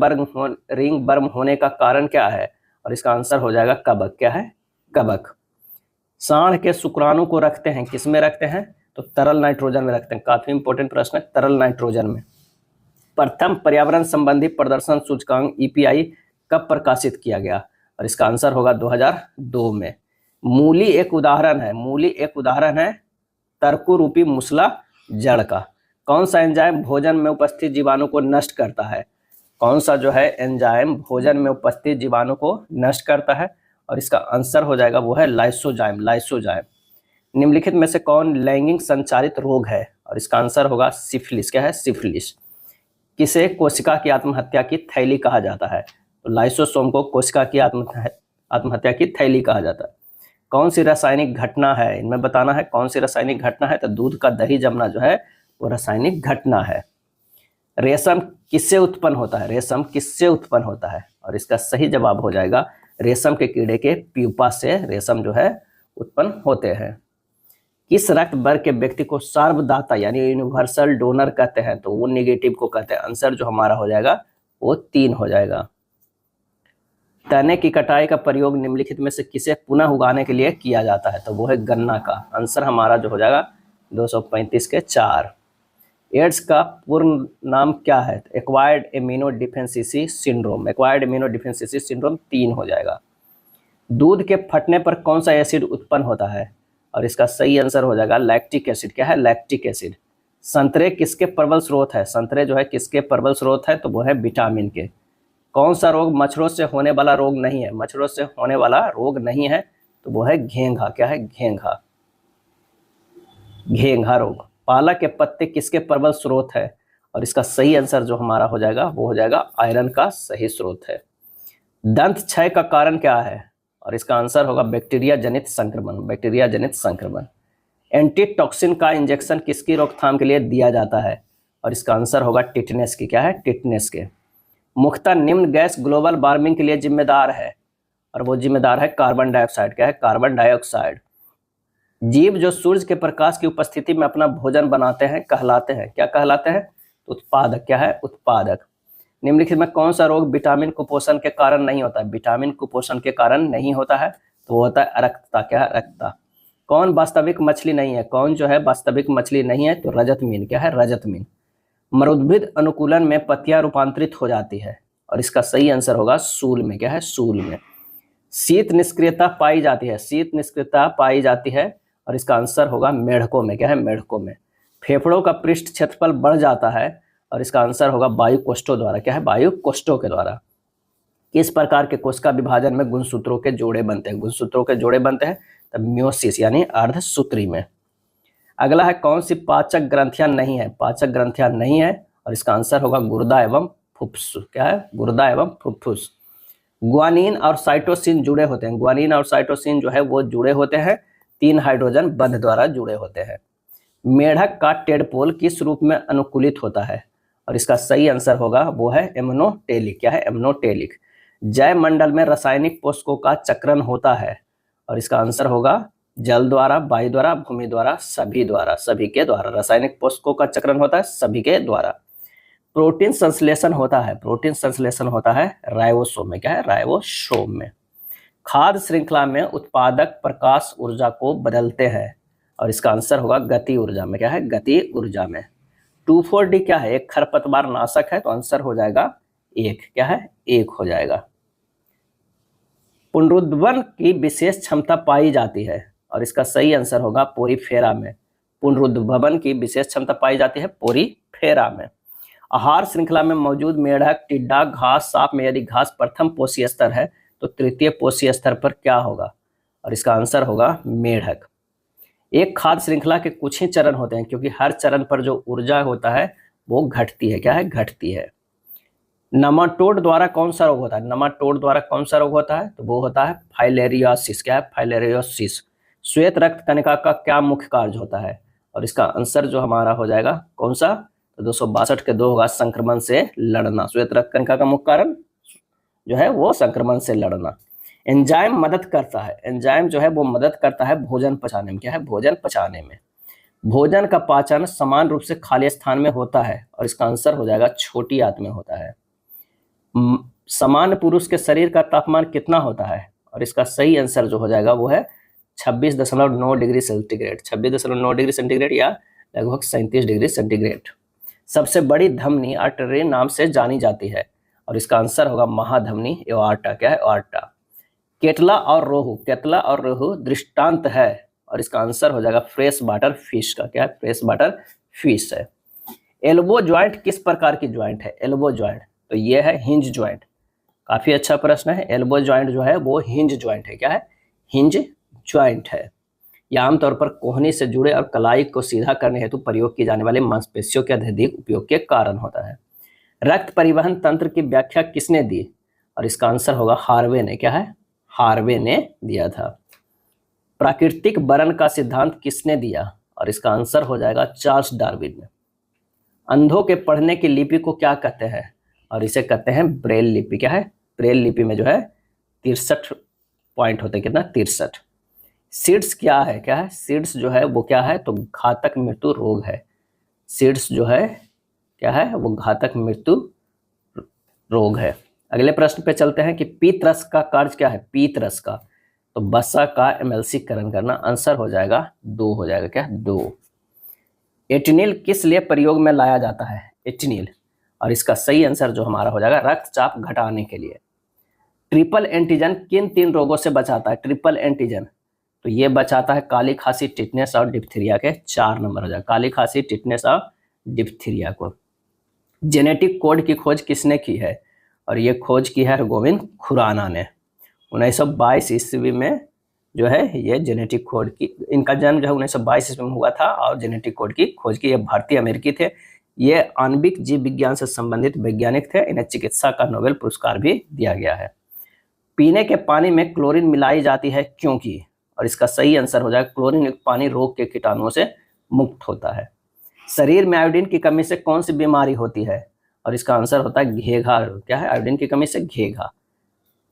बर्म होने का कारण क्या है, और इसका आंसर हो जाएगा कबक। क्या है, कबक। सांड के शुक्राणु को रखते हैं किस में रखते हैं, तो तरल नाइट्रोजन में रखते हैं। काफी इंपॉर्टेंट प्रश्न है, तरल नाइट्रोजन में। प्रथम पर्यावरण संबंधी प्रदर्शन सूचकांक ईपीआई कब प्रकाशित किया गया, और इसका आंसर होगा 2002 में। मूली एक उदाहरण है, मूली एक उदाहरण है तरकु रूपी मूसला जड़ का। कौन सा एंजाइम भोजन में उपस्थित जीवाणु को नष्ट करता है, कौन सा जो है एंजाइम भोजन में उपस्थित जीवाणु को नष्ट करता है, और इसका आंसर हो जाएगा वो है लाइसोजाइम, लाइसोजाइम। निम्नलिखित में से कौन लैंगिक संचारित रोग है, और इसका आंसर होगा सिफिलिस। क्या है, सिफिलिस। किसे कोशिका की आत्महत्या की थैली कहा जाता है, तो लाइसोसोम को कोशिका की आत्महत्या की थैली कहा जाता है। कौन सी रासायनिक घटना है, इनमें बताना है कौन सी रासायनिक घटना है, तो दूध का दही जमना जो है वो रासायनिक घटना है। रेशम किससे उत्पन्न होता है, रेशम किससे उत्पन्न होता है, और इसका सही जवाब हो जाएगा रेशम के कीड़े के प्यूपा से रेशम जो है उत्पन्न होते हैं। किस रक्त वर्ग के व्यक्ति को सार्वदाता यानी यूनिवर्सल डोनर कहते हैं, तो वो नेगेटिव को कहते हैं। आंसर जो हमारा हो जाएगा वो 3 हो जाएगा। तने की कटाई का प्रयोग निम्नलिखित में से किसे पुनः उगाने के लिए किया जाता है, तो वो है गन्ना का। आंसर हमारा जो हो जाएगा 235 के 4। एड्स का पूर्ण नाम क्या है, acquired immuno deficiency syndrome, acquired immuno deficiency syndrome 3 हो जाएगा। दूध के फटने पर कौन सा एसिड उत्पन्न होता है, और इसका सही आंसर हो जाएगा लैक्टिक एसिड। क्या है, लैक्टिक एसिड। संतरे किसके प्रबल स्रोत है, संतरे जो है किसके प्रबल स्रोत है, तो वो है विटामिन के। कौन सा रोग मच्छरों से होने वाला रोग नहीं है, मच्छरों से होने वाला रोग नहीं है, तो वो है घेंघा। क्या है, घेंघा, घेंघा रोग। पालक के पत्ते किसके प्रबल स्रोत है, और इसका सही आंसर जो हमारा हो जाएगा वो हो जाएगा आयरन का सही स्रोत है। दंत क्षय का कारण क्या है, और इसका आंसर होगा बैक्टीरिया जनित संक्रमण, बैक्टीरिया जनित संक्रमण। एंटीटॉक्सिन का इंजेक्शन किसकी रोकथाम के लिए दिया जाता है, और इसका आंसर होगा टिटनेस की। क्या है, टिटनेस के। मुख्यतः निम्न गैस ग्लोबल वार्मिंग के लिए जिम्मेदार है, और वो जिम्मेदार है कार्बन डाइऑक्साइड। क्या है, कार्बन डाइऑक्साइड। जीव जो सूर्य के प्रकाश की उपस्थिति में अपना भोजन बनाते हैं कहलाते हैं, क्या कहलाते हैं, उत्पादक। क्या है, उत्पादक। निम्नलिखित में कौन सा रोग विटामिन कुपोषण के कारण नहीं होता है, विटामिन कुपोषण के कारण नहीं होता है, तो वो होता है अरक्तता। क्या है, अरक्तता। कौन वास्तविक मछली नहीं है, कौन जो है वास्तविक मछली नहीं है, तो रजत मीन। क्या है? रजत मीन। मरुद्भिद अनुकूलन में पत्तियां रूपांतरित हो जाती है, और इसका सही आंसर होगा सूल में। क्या है? सूल में। शीत निष्क्रियता पाई जाती है, शीत निष्क्रियता पाई जाती है, और इसका आंसर होगा मेढकों में। क्या है? मेढकों में। फेफड़ों का पृष्ठ क्षेत्रफल बढ़ जाता है, और इसका आंसर होगा वायु कोष्ठों द्वारा। क्या है? वायु कोष्ठों के द्वारा। किस प्रकार के कोशिका विभाजन में गुणसूत्रों के जोड़े बनते हैं? गुणसूत्रों के जोड़े बनते हैं तब म्योसिस यानी अर्धसूत्री में। अगला है कौन सी पाचक ग्रंथियां नहीं है? पाचक ग्रंथियां नहीं है, और इसका आंसर होगा गुर्दा एवं फुफ्फुस। क्या है? गुर्दा एवं फुफ्फुस। ग्वानिन और साइटोसिन जुड़े होते हैं, ग्वानिन और साइटोसिन जो है वो जुड़े होते हैं, 3 हाइड्रोजन बंध द्वारा जुड़े होते हैं। मेढक का टेडपोल किस रूप में अनुकूलित होता है? और इसका सही आंसर होगा वो है एमनोटेलिक। क्या है? एमनोटेलिक। जैव मंडल में रासायनिक पोषकों का चक्रण होता है, और इसका आंसर होगा जल द्वारा, वायु द्वारा, भूमि द्वारा, सभी द्वारा, सभी के द्वारा। रासायनिक पोषकों का चक्रण होता है सभी के द्वारा। प्रोटीन संश्लेषण होता है, प्रोटीन संश्लेषण होता है राइबोसोम में। क्या है? राइबोसोम में। खाद्य श्रृंखला में उत्पादक प्रकाश ऊर्जा को बदलते हैं, और इसका आंसर होगा गति ऊर्जा में। क्या है? गति ऊर्जा में। 2,4-D क्या है? एक खरपतवार नाशक है, तो आंसर हो जाएगा 1। क्या है? 1 हो जाएगा। पुनरुद्भवन की विशेष क्षमता पाई जाती है, और इसका सही आंसर होगा पोरीफेरा में। पुनरुद्भवन की विशेष क्षमता पाई जाती है पोरीफेरा में। आहार श्रृंखला में मौजूद मेढक, टिड्डा, घास, सांप में यदि घास प्रथम पोषीय स्तर है तो तृतीय पोषीय स्तर पर क्या होगा? और इसका आंसर होगा मेढक। एक खाद्य श्रृंखला के कुछ ही चरण होते हैं, क्योंकि हर चरण पर जो ऊर्जा होता है वो घटती है। क्या है? घटती है। नमाटोड द्वारा कौन सा रोग होता है? नमाटोड द्वारा कौन सा रोग होता है? तो वो होता है फाइलेरियोसिस। क्या है? फाइलेरियोसिस। श्वेत रक्त कणिका का क्या मुख्य कार्य होता है? और इसका आंसर जो हमारा हो जाएगा कौन सा? तो 262 के 2 होगा संक्रमण से लड़ना। श्वेत रक्त कणिका का मुख्य कारण जो है वो संक्रमण से लड़ना। एंजाइम मदद करता है, एंजाइम जो है वो मदद करता है भोजन पचाने में। क्या है? भोजन पचाने में। भोजन का पाचन समान रूप से खाली स्थान में होता है, और इसका आंसर हो जाएगा छोटी आंत में होता है। सामान्य पुरुष के शरीर का तापमान कितना होता है? और इसका सही आंसर जो हो जाएगा वो है 26.9 डिग्री सेंटीग्रेड। 26.9 डिग्री सेंटीग्रेड या लगभग 37 डिग्री सेंटीग्रेड। सबसे बड़ी धमनी आर्टरी नाम से जानी जाती है, और इसका आंसर होगा महाधमनी एओर्टा। क्या है? एओर्टा। केटला और रोहू, केटला और रोहू दृष्टांत है, और इसका आंसर हो जाएगा फ्रेश वाटर फिश का। क्या है? फ्रेश वाटर फिश है। एल्बो ज्वाइंट किस प्रकार की ज्वाइंट है? एल्बो ज्वाइंट तो ये है हिंज ज्वाइंट। काफी अच्छा प्रश्न है। एल्बो ज्वाइंट जो है वो हिंज ज्वाइंट है। क्या है? हिंज ज्वाइंट है। यह आमतौर पर कोहनी से जुड़े और कलाई को सीधा करने हेतु प्रयोग की जाने वाले मांसपेशियों के अत्यधिक उपयोग के कारण होता है। रक्त परिवहन तंत्र की व्याख्या किसने दी? और इसका आंसर होगा हार्वे ने। क्या है? हार्वे ने दिया था। प्राकृतिक बरन का सिद्धांत किसने दिया? और इसका आंसर हो जाएगा चार्ल्स डार्विन ने। अंधों के पढ़ने की लिपि को क्या कहते हैं? और इसे कहते हैं ब्रेल लिपि। क्या है? ब्रेल लिपि में जो है 63 पॉइंट होते हैं। कितना? 63। सीड्स क्या है? क्या है? सीड्स जो है वो क्या है? तो घातक मृत्यु रोग है। सीड्स जो है क्या है? वो घातक मृत्यु रोग है। अगले प्रश्न पे चलते हैं कि पीत रस का कार्य क्या है? पीत रस का तो वसा का एमएलसीकरण करना। आंसर हो जाएगा 2 हो जाएगा। क्या? 2। एटिनिल किस लिए प्रयोग में लाया जाता है? एटिनिल, और इसका सही आंसर जो हमारा हो जाएगा रक्तचाप घटाने के लिए। ट्रिपल एंटीजन किन 3 रोगों से बचाता है? ट्रिपल एंटीजन तो ये बचाता है काली खांसी, टिटनेस और डिप्थीरिया के। 4 नंबर हो जाएगा काली खांसी, टिटनेस और डिप्थीरिया को। जेनेटिक कोड की खोज किसने की है? और ये खोज की है गोविंद खुराना ने। 1922 ईस्वी में जो है ये जेनेटिक कोड की, इनका जन्म जो है 1922 ईस्वी में हुआ था, और जेनेटिक कोड की खोज की। ये भारतीय अमेरिकी थे। ये आणविक जीव विज्ञान से संबंधित वैज्ञानिक थे। इन्हें चिकित्सा का नोबेल पुरस्कार भी दिया गया है। पीने के पानी में क्लोरीन मिलाई जाती है क्योंकि? और इसका सही आंसर हो जाएगा क्लोरीन युक्त पानी रोग के कीटाणुओं से मुक्त होता है। शरीर में आयोडीन की कमी से कौन सी बीमारी होती है? और इसका आंसर होता है घेघा। क्या है? आयोडीन की कमी से घेघा।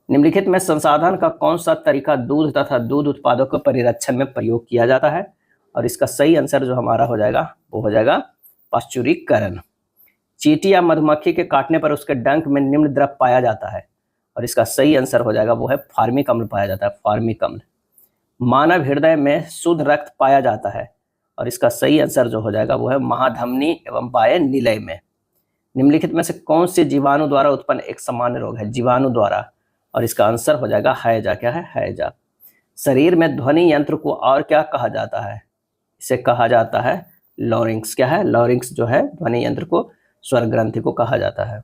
निम्नलिखित में संसाधन का कौन सा तरीका दूध तथा दूध उत्पादों के परिरक्षण में प्रयोग किया जाता है? और इसका सही आंसर जो हमारा हो जाएगा वो हो जाएगा पाश्चुरीकरण। चींटी या मधुमक्खी के काटने पर उसके डंक में निम्न द्रव पाया जाता है, और इसका सही आंसर हो जाएगा वो है फार्मिक अम्ल पाया जाता है। फार्मिक अम्ल। मानव हृदय में शुद्ध रक्त पाया जाता है, और इसका सही आंसर जो हो जाएगा वो है महाधमनी एवं बाह्य निलय में। निम्नलिखित में से कौन से जीवाणु द्वारा उत्पन्न एक सामान्य रोग है? जीवाणु द्वारा, और इसका आंसर हो जाएगा हैजा। क्या है? हैजा। शरीर में ध्वनि यंत्र को और क्या कहा जाता है? इसे कहा जाता है लॉरिंक्स। क्या है? लॉरिंक्स जो है ध्वनि यंत्र को, स्वर ग्रंथि को कहा जाता है।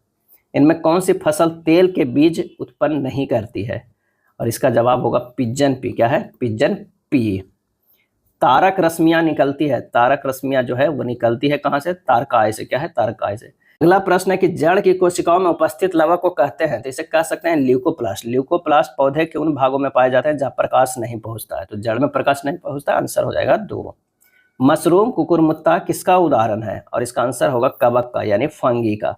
इनमें कौन सी फसल तेल के बीज उत्पन्न नहीं करती है? और इसका जवाब होगा पिजन पी। क्या है? Pigeon P. तारक रश्मियां निकलती है, तारक रश्मियां जो है वो निकलती है कहां से? तारकाय से। क्या है? तारकाय से। अगला प्रश्न है कि जड़ की कोशिकाओं में उपस्थित लवक को कहते हैं, तो इसे कह सकते हैं ल्यूकोप्लास्ट। ल्यूकोप्लास्ट पौधे के उन भागों में पाए जाते हैं जहां प्रकाश नहीं पहुंचता है, तो जड़ में प्रकाश नहीं पहुंचता, आंसर हो जाएगा 2। मशरूम कुकुरमुत्ता किसका उदाहरण है? और इसका आंसर होगा कवक का, यानी फंगी का।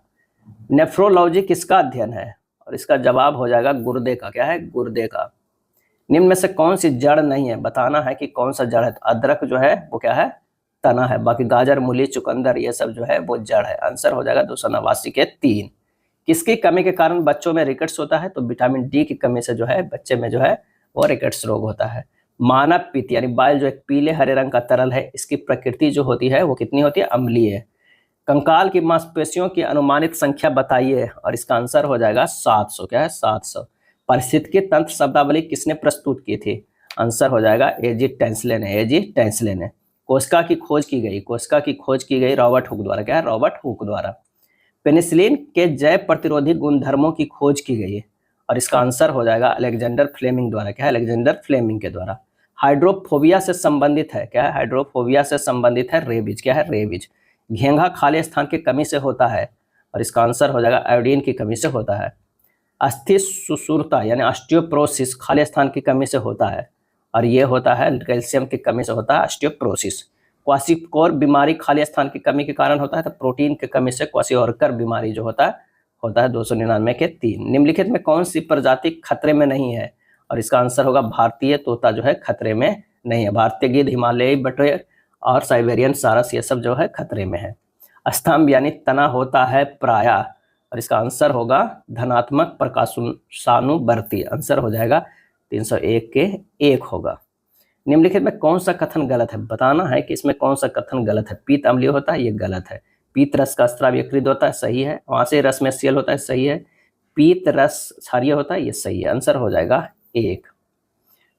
नेफ्रोलॉजी किसका अध्ययन है? और इसका जवाब हो जाएगा गुर्दे का। क्या है? गुर्दे का। निम्न में से कौन सी जड़ नहीं है? बताना है कि कौन सा जड़ है। तो अदरक जो है वो क्या है? तना है। बाकी गाजर, मूली, चुकंदर ये सब जो है वो जड़ है। आंसर हो जाएगा 289 के 3। किसकी कमी के कारण बच्चों में रिकेट्स होता है? तो विटामिन डी की कमी से जो है बच्चे में जो है वो रिकेट्स रोग होता है। मानव पित्त यानी बाइल जो एक पीले हरे रंग का तरल है, इसकी प्रकृति जो होती है वो कितनी होती है? अम्लीय है। कंकाल की मांसपेशियों की अनुमानित संख्या बताइए, और इसका आंसर हो जाएगा 700। क्या है? 700। पारिस्थितिकी तंत्र शब्दावली किसने प्रस्तुत की थी? आंसर हो जाएगा एजी टेंसले ने। एजी टेंसले ने। कोशिका की खोज की गई, कोशिका की खोज की गई रॉबर्ट हुक द्वारा। क्या है? रॉबर्ट हुक द्वारा। पेनिसिलिन के जैव प्रतिरोधी गुणधर्मों की खोज की गई है, और इसका आंसर हो जाएगा अलेक्जेंडर फ्लेमिंग द्वारा। क्या है? अलेक्जेंडर फ्लेमिंग के द्वारा। हाइड्रोफोबिया से संबंधित है। क्या है? हाइड्रोफोबिया से संबंधित है रेबीज। क्या है? रेबीज। घेंघा खाली स्थान की कमी से होता है, और इसका आंसर हो जाएगा आयोडीन की कमी से होता है। अस्थि सुसूरता यानी ऑस्टियोप्रोसिस खाली स्थान की कमी से होता है, और ये होता है कैल्शियम की कमी से होता है ऑस्टियोप्रोसिस। क्वाशियोर बीमारी खाली स्थान की कमी के कारण होता है, तो प्रोटीन की कमी से क्वाशियोरकर बीमारी जो होता है 299 के 3। निम्नलिखित में कौन सी प्रजाति खतरे में नहीं है? और इसका आंसर होगा भारतीय तोता जो है खतरे में नहीं है। भारतीय गिद्ध, हिमालयी बटेर और साइबेरियन सारस ये सब जो है खतरे में है। स्तंभ यानी तना होता है प्रायः, और इसका आंसर होगा धनात्मक प्रकाशानुवर्ती। आंसर हो जाएगा 301 के 1 होगा। निम्नलिखित में कौन सा कथन गलत है? बताना है कि इसमें कौन सा कथन गलत है। पीत अम्लीय होता है, ये गलत है। पीत रस का स्राव यकृत होता है, सही है। वहां से रस में सेल होता है, सही है। पीत रस क्षारीय होता है, ये सही है। आंसर हो जाएगा 1।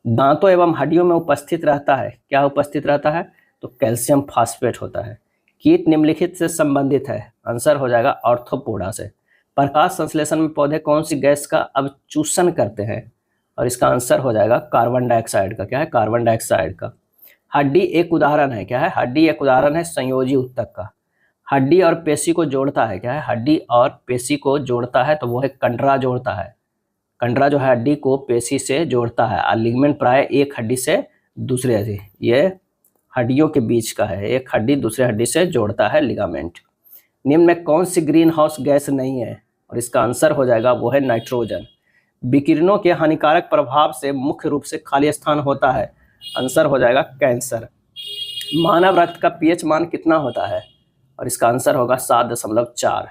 दांतों एवं हड्डियों में उपस्थित रहता है, क्या उपस्थित रहता है? तो कैल्शियम फास्फेट होता है। कीट निम्नलिखित से संबंधित है, आंसर हो जाएगा ऑर्थोपोडा से। प्रकाश संश्लेषण में पौधे कौन सी गैस का अवचूषण करते हैं? और इसका आंसर हो जाएगा कार्बन डाइऑक्साइड का। क्या है? कार्बन डाइऑक्साइड का। हड्डी एक उदाहरण है। क्या है? हड्डी एक उदाहरण है संयोजी ऊतक का। हड्डी और पेशी को जोड़ता है। क्या है? हड्डी और पेशी को जोड़ता है, तो वो है कंडरा जोड़ता है। कंडरा जो है हड्डी को पेशी से जोड़ता है, और लिगामेंट प्राय एक हड्डी से दूसरे हड्डी, ये हड्डियों के बीच का है, एक हड्डी दूसरे हड्डी से जोड़ता है लिगामेंट। निम्न में कौन सी ग्रीन हाउस गैस नहीं है? और इसका आंसर हो जाएगा वो है नाइट्रोजन। विकिरणों के हानिकारक प्रभाव से मुख्य रूप से खाली स्थान होता है, आंसर हो जाएगा कैंसर। मानव रक्त का पीएच मान कितना होता है? और इसका आंसर होगा 7.4।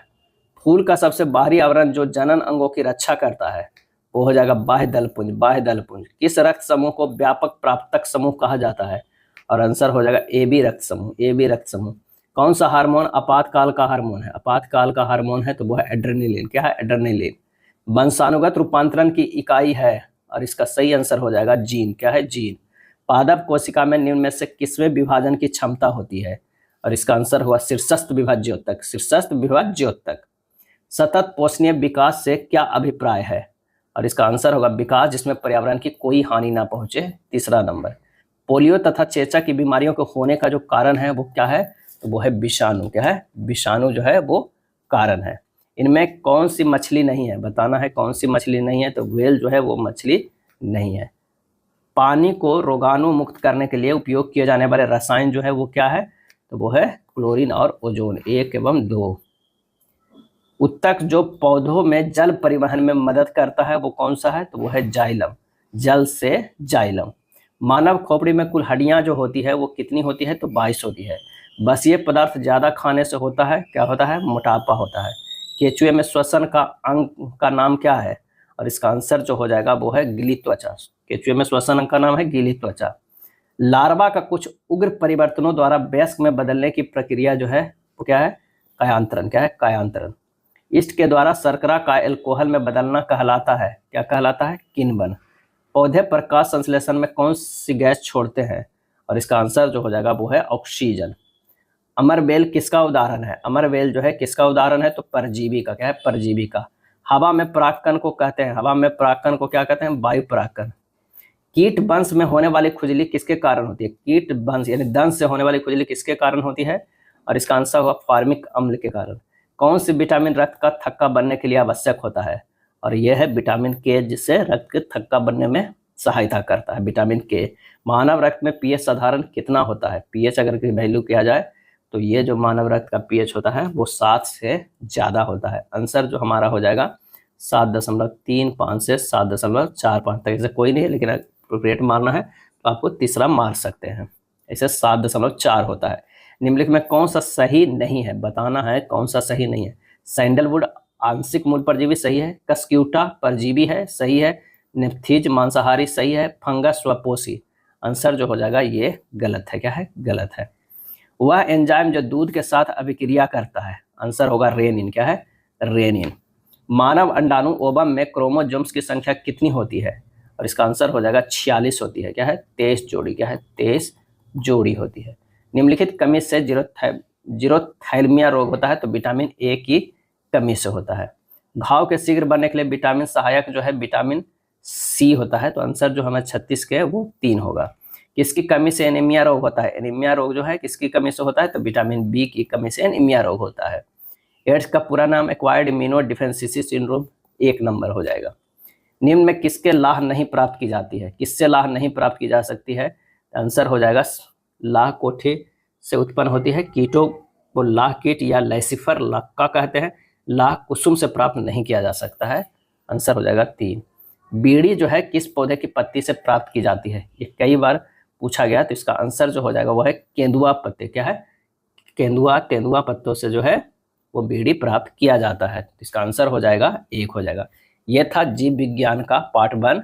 फूल का सबसे बाहरी आवरण जो जनन अंगों की रक्षा करता है वो हो जाएगा बाह्य दलपुंज। बाह्य दलपुंज। किस रक्त समूह को व्यापक प्राप्तक समूह कहा जाता है? और आंसर हो जाएगा AB रक्त समूह। AB रक्त समूह। कौन सा हार्मोन आपातकाल का हार्मोन है? आपातकाल का हार्मोन है तो वो है एड्रेनलिन। क्या है? एड्रेनलिन। वंशानुगत रूपांतरण की इकाई है, और इसका सही आंसर हो जाएगा जीन। क्या है? जीन। पादप कोशिका में निम्न में से किसमें विभाजन की क्षमता होती है? और इसका आंसर हुआ शीर्षस्थ विभाज्योतक। शीर्षस्थ विभाज्योतक। सतत पोषणीय विकास से क्या अभिप्राय है? और इसका आंसर होगा विकास जिसमें पर्यावरण की कोई हानि ना पहुंचे। तीसरा नंबर। पोलियो तथा चेचा की बीमारियों के होने का जो कारण है वो क्या है? तो वो है विषाणु। क्या है? विषाणु जो है वो कारण है। इनमें कौन सी मछली नहीं है? बताना है कौन सी मछली नहीं है। तो व्हेल जो है वो मछली नहीं है। पानी को रोगाणु मुक्त करने के लिए उपयोग किए जाने वाले रसायन जो है वो क्या है? तो वो है क्लोरीन और ओजोन। 1 एवं 2। उत्तक जो पौधों में जल परिवहन में मदद करता है वो कौन सा है? तो वो है जाइलम। जल से जाइलम। मानव खोपड़ी में कुल हड्डियां जो होती है वो कितनी होती है? तो 22 होती है। बस ये पदार्थ ज्यादा खाने से होता है, क्या होता है? मोटापा होता है। केचुए में श्वसन का अंग का नाम क्या है? और इसका आंसर जो हो जाएगा वो है गीली त्वचा। केंचुए में श्वसन का नाम है गीली त्वचा। लार्वा का कुछ उग्र परिवर्तनों द्वारा वयस्क में बदलने की प्रक्रिया जो है वो क्या है? कायांतरण। क्या है? कायांतरण। ईस्ट के द्वारा शर्करा का एल्कोहल में बदलना कहलाता है, क्या कहलाता है? किण्वन। पौधे प्रकाश संश्लेषण में कौन सी गैस छोड़ते हैं? और इसका आंसर जो हो जाएगा वो है ऑक्सीजन। अमरबेल किसका उदाहरण है? अमरबेल जो है किसका उदाहरण है? तो परजीवी का। क्या है? परजीवी का। हवा में परागकण को कहते हैं, हवा में परागकण को क्या कहते हैं? वायु परागकण। कीट वंश में होने वाली खुजली किसके कारण होती है? कीट वंश यानी दंश से होने वाली खुजली किसके कारण होती है? और इसका आंसर होगा फॉर्मिक अम्ल के कारण। कौन सी विटामिन रक्त का थक्का बनने के लिए आवश्यक होता है? और यह है विटामिन के, जिससे रक्त के थक्का बनने में सहायता करता है, विटामिन के। मानव रक्त में पीएच साधारण कितना होता है? पीएच अगर की वैल्यू किया जाए तो ये जो मानव रक्त का पीएच होता है वो 7 से ज़्यादा होता है। आंसर जो हमारा हो जाएगा 7.35 से 7.45 तक। ऐसे कोई नहीं है, लेकिन अप्रोप्रिएट मारना है तो आपको तीसरा मार सकते हैं। ऐसे 7.4 होता है। निम्नलिखित में कौन सा सही नहीं है? बताना है कौन सा सही नहीं है। सैंडलवुड आंशिक मूल परजीवी सही है। कस्क्यूटा परजीवी है, सही है। नेफ्थीज मांसाहारी सही है। फंगस स्वपोषी। आंसर जो हो जाएगा ये गलत है। क्या है? गलत है। वह एंजाइम जो दूध के साथ अभिक्रिया करता है, आंसर होगा रेनिन। क्या है? रेनिन। मानव अंडाणु ओवम में क्रोमोसोम्स की संख्या कितनी होती है? और इसका आंसर हो जाएगा 46 होती है। क्या है? 23 जोड़ी। क्या है? 23 जोड़ी होती है। निम्नलिखित कमी से जीरोथैलेमिया रोग होता है, तो विटामिन ए की कमी से होता है। घाव के शीघ्र बनने के लिए विटामिन सहायक जो है विटामिन सी होता है, तो आंसर जो हमें 36 के वो 3 होगा। किसकी कमी से एनीमिया रोग होता है? एनीमिया रोग जो है किसकी कमी से होता है? तो विटामिन बी की कमी से एनीमिया रोग होता है। एड्स का पूरा नाम एक्वायर्ड इम्यूनोडेफिशिएंसी सिंड्रोम 1 नंबर हो जाएगा। निम्न में किसके लाह नहीं प्राप्त की जाती है? किससे लाह नहीं प्राप्त की जा सकती है? आंसर हो जाएगा लाह कोठे से उत्पन्न होती है। कीटों को लाह कीट या लैसिफर लक्का कहते हैं। लाह कुसुम से प्राप्त नहीं किया जा सकता है। आंसर हो जाएगा 3। बीड़ी जो है किस पौधे की पत्ती से प्राप्त की जाती है? ये कई बार पूछा गया, तो इसका आंसर जो हो जाएगा वो है केंदुआ पत्ते। क्या है? तेंदुआ पत्तों से जो है वो बीड़ी प्राप्त किया जाता है। इसका आंसर हो जाएगा 1 हो जाएगा। यह था जीव विज्ञान का पार्ट 1।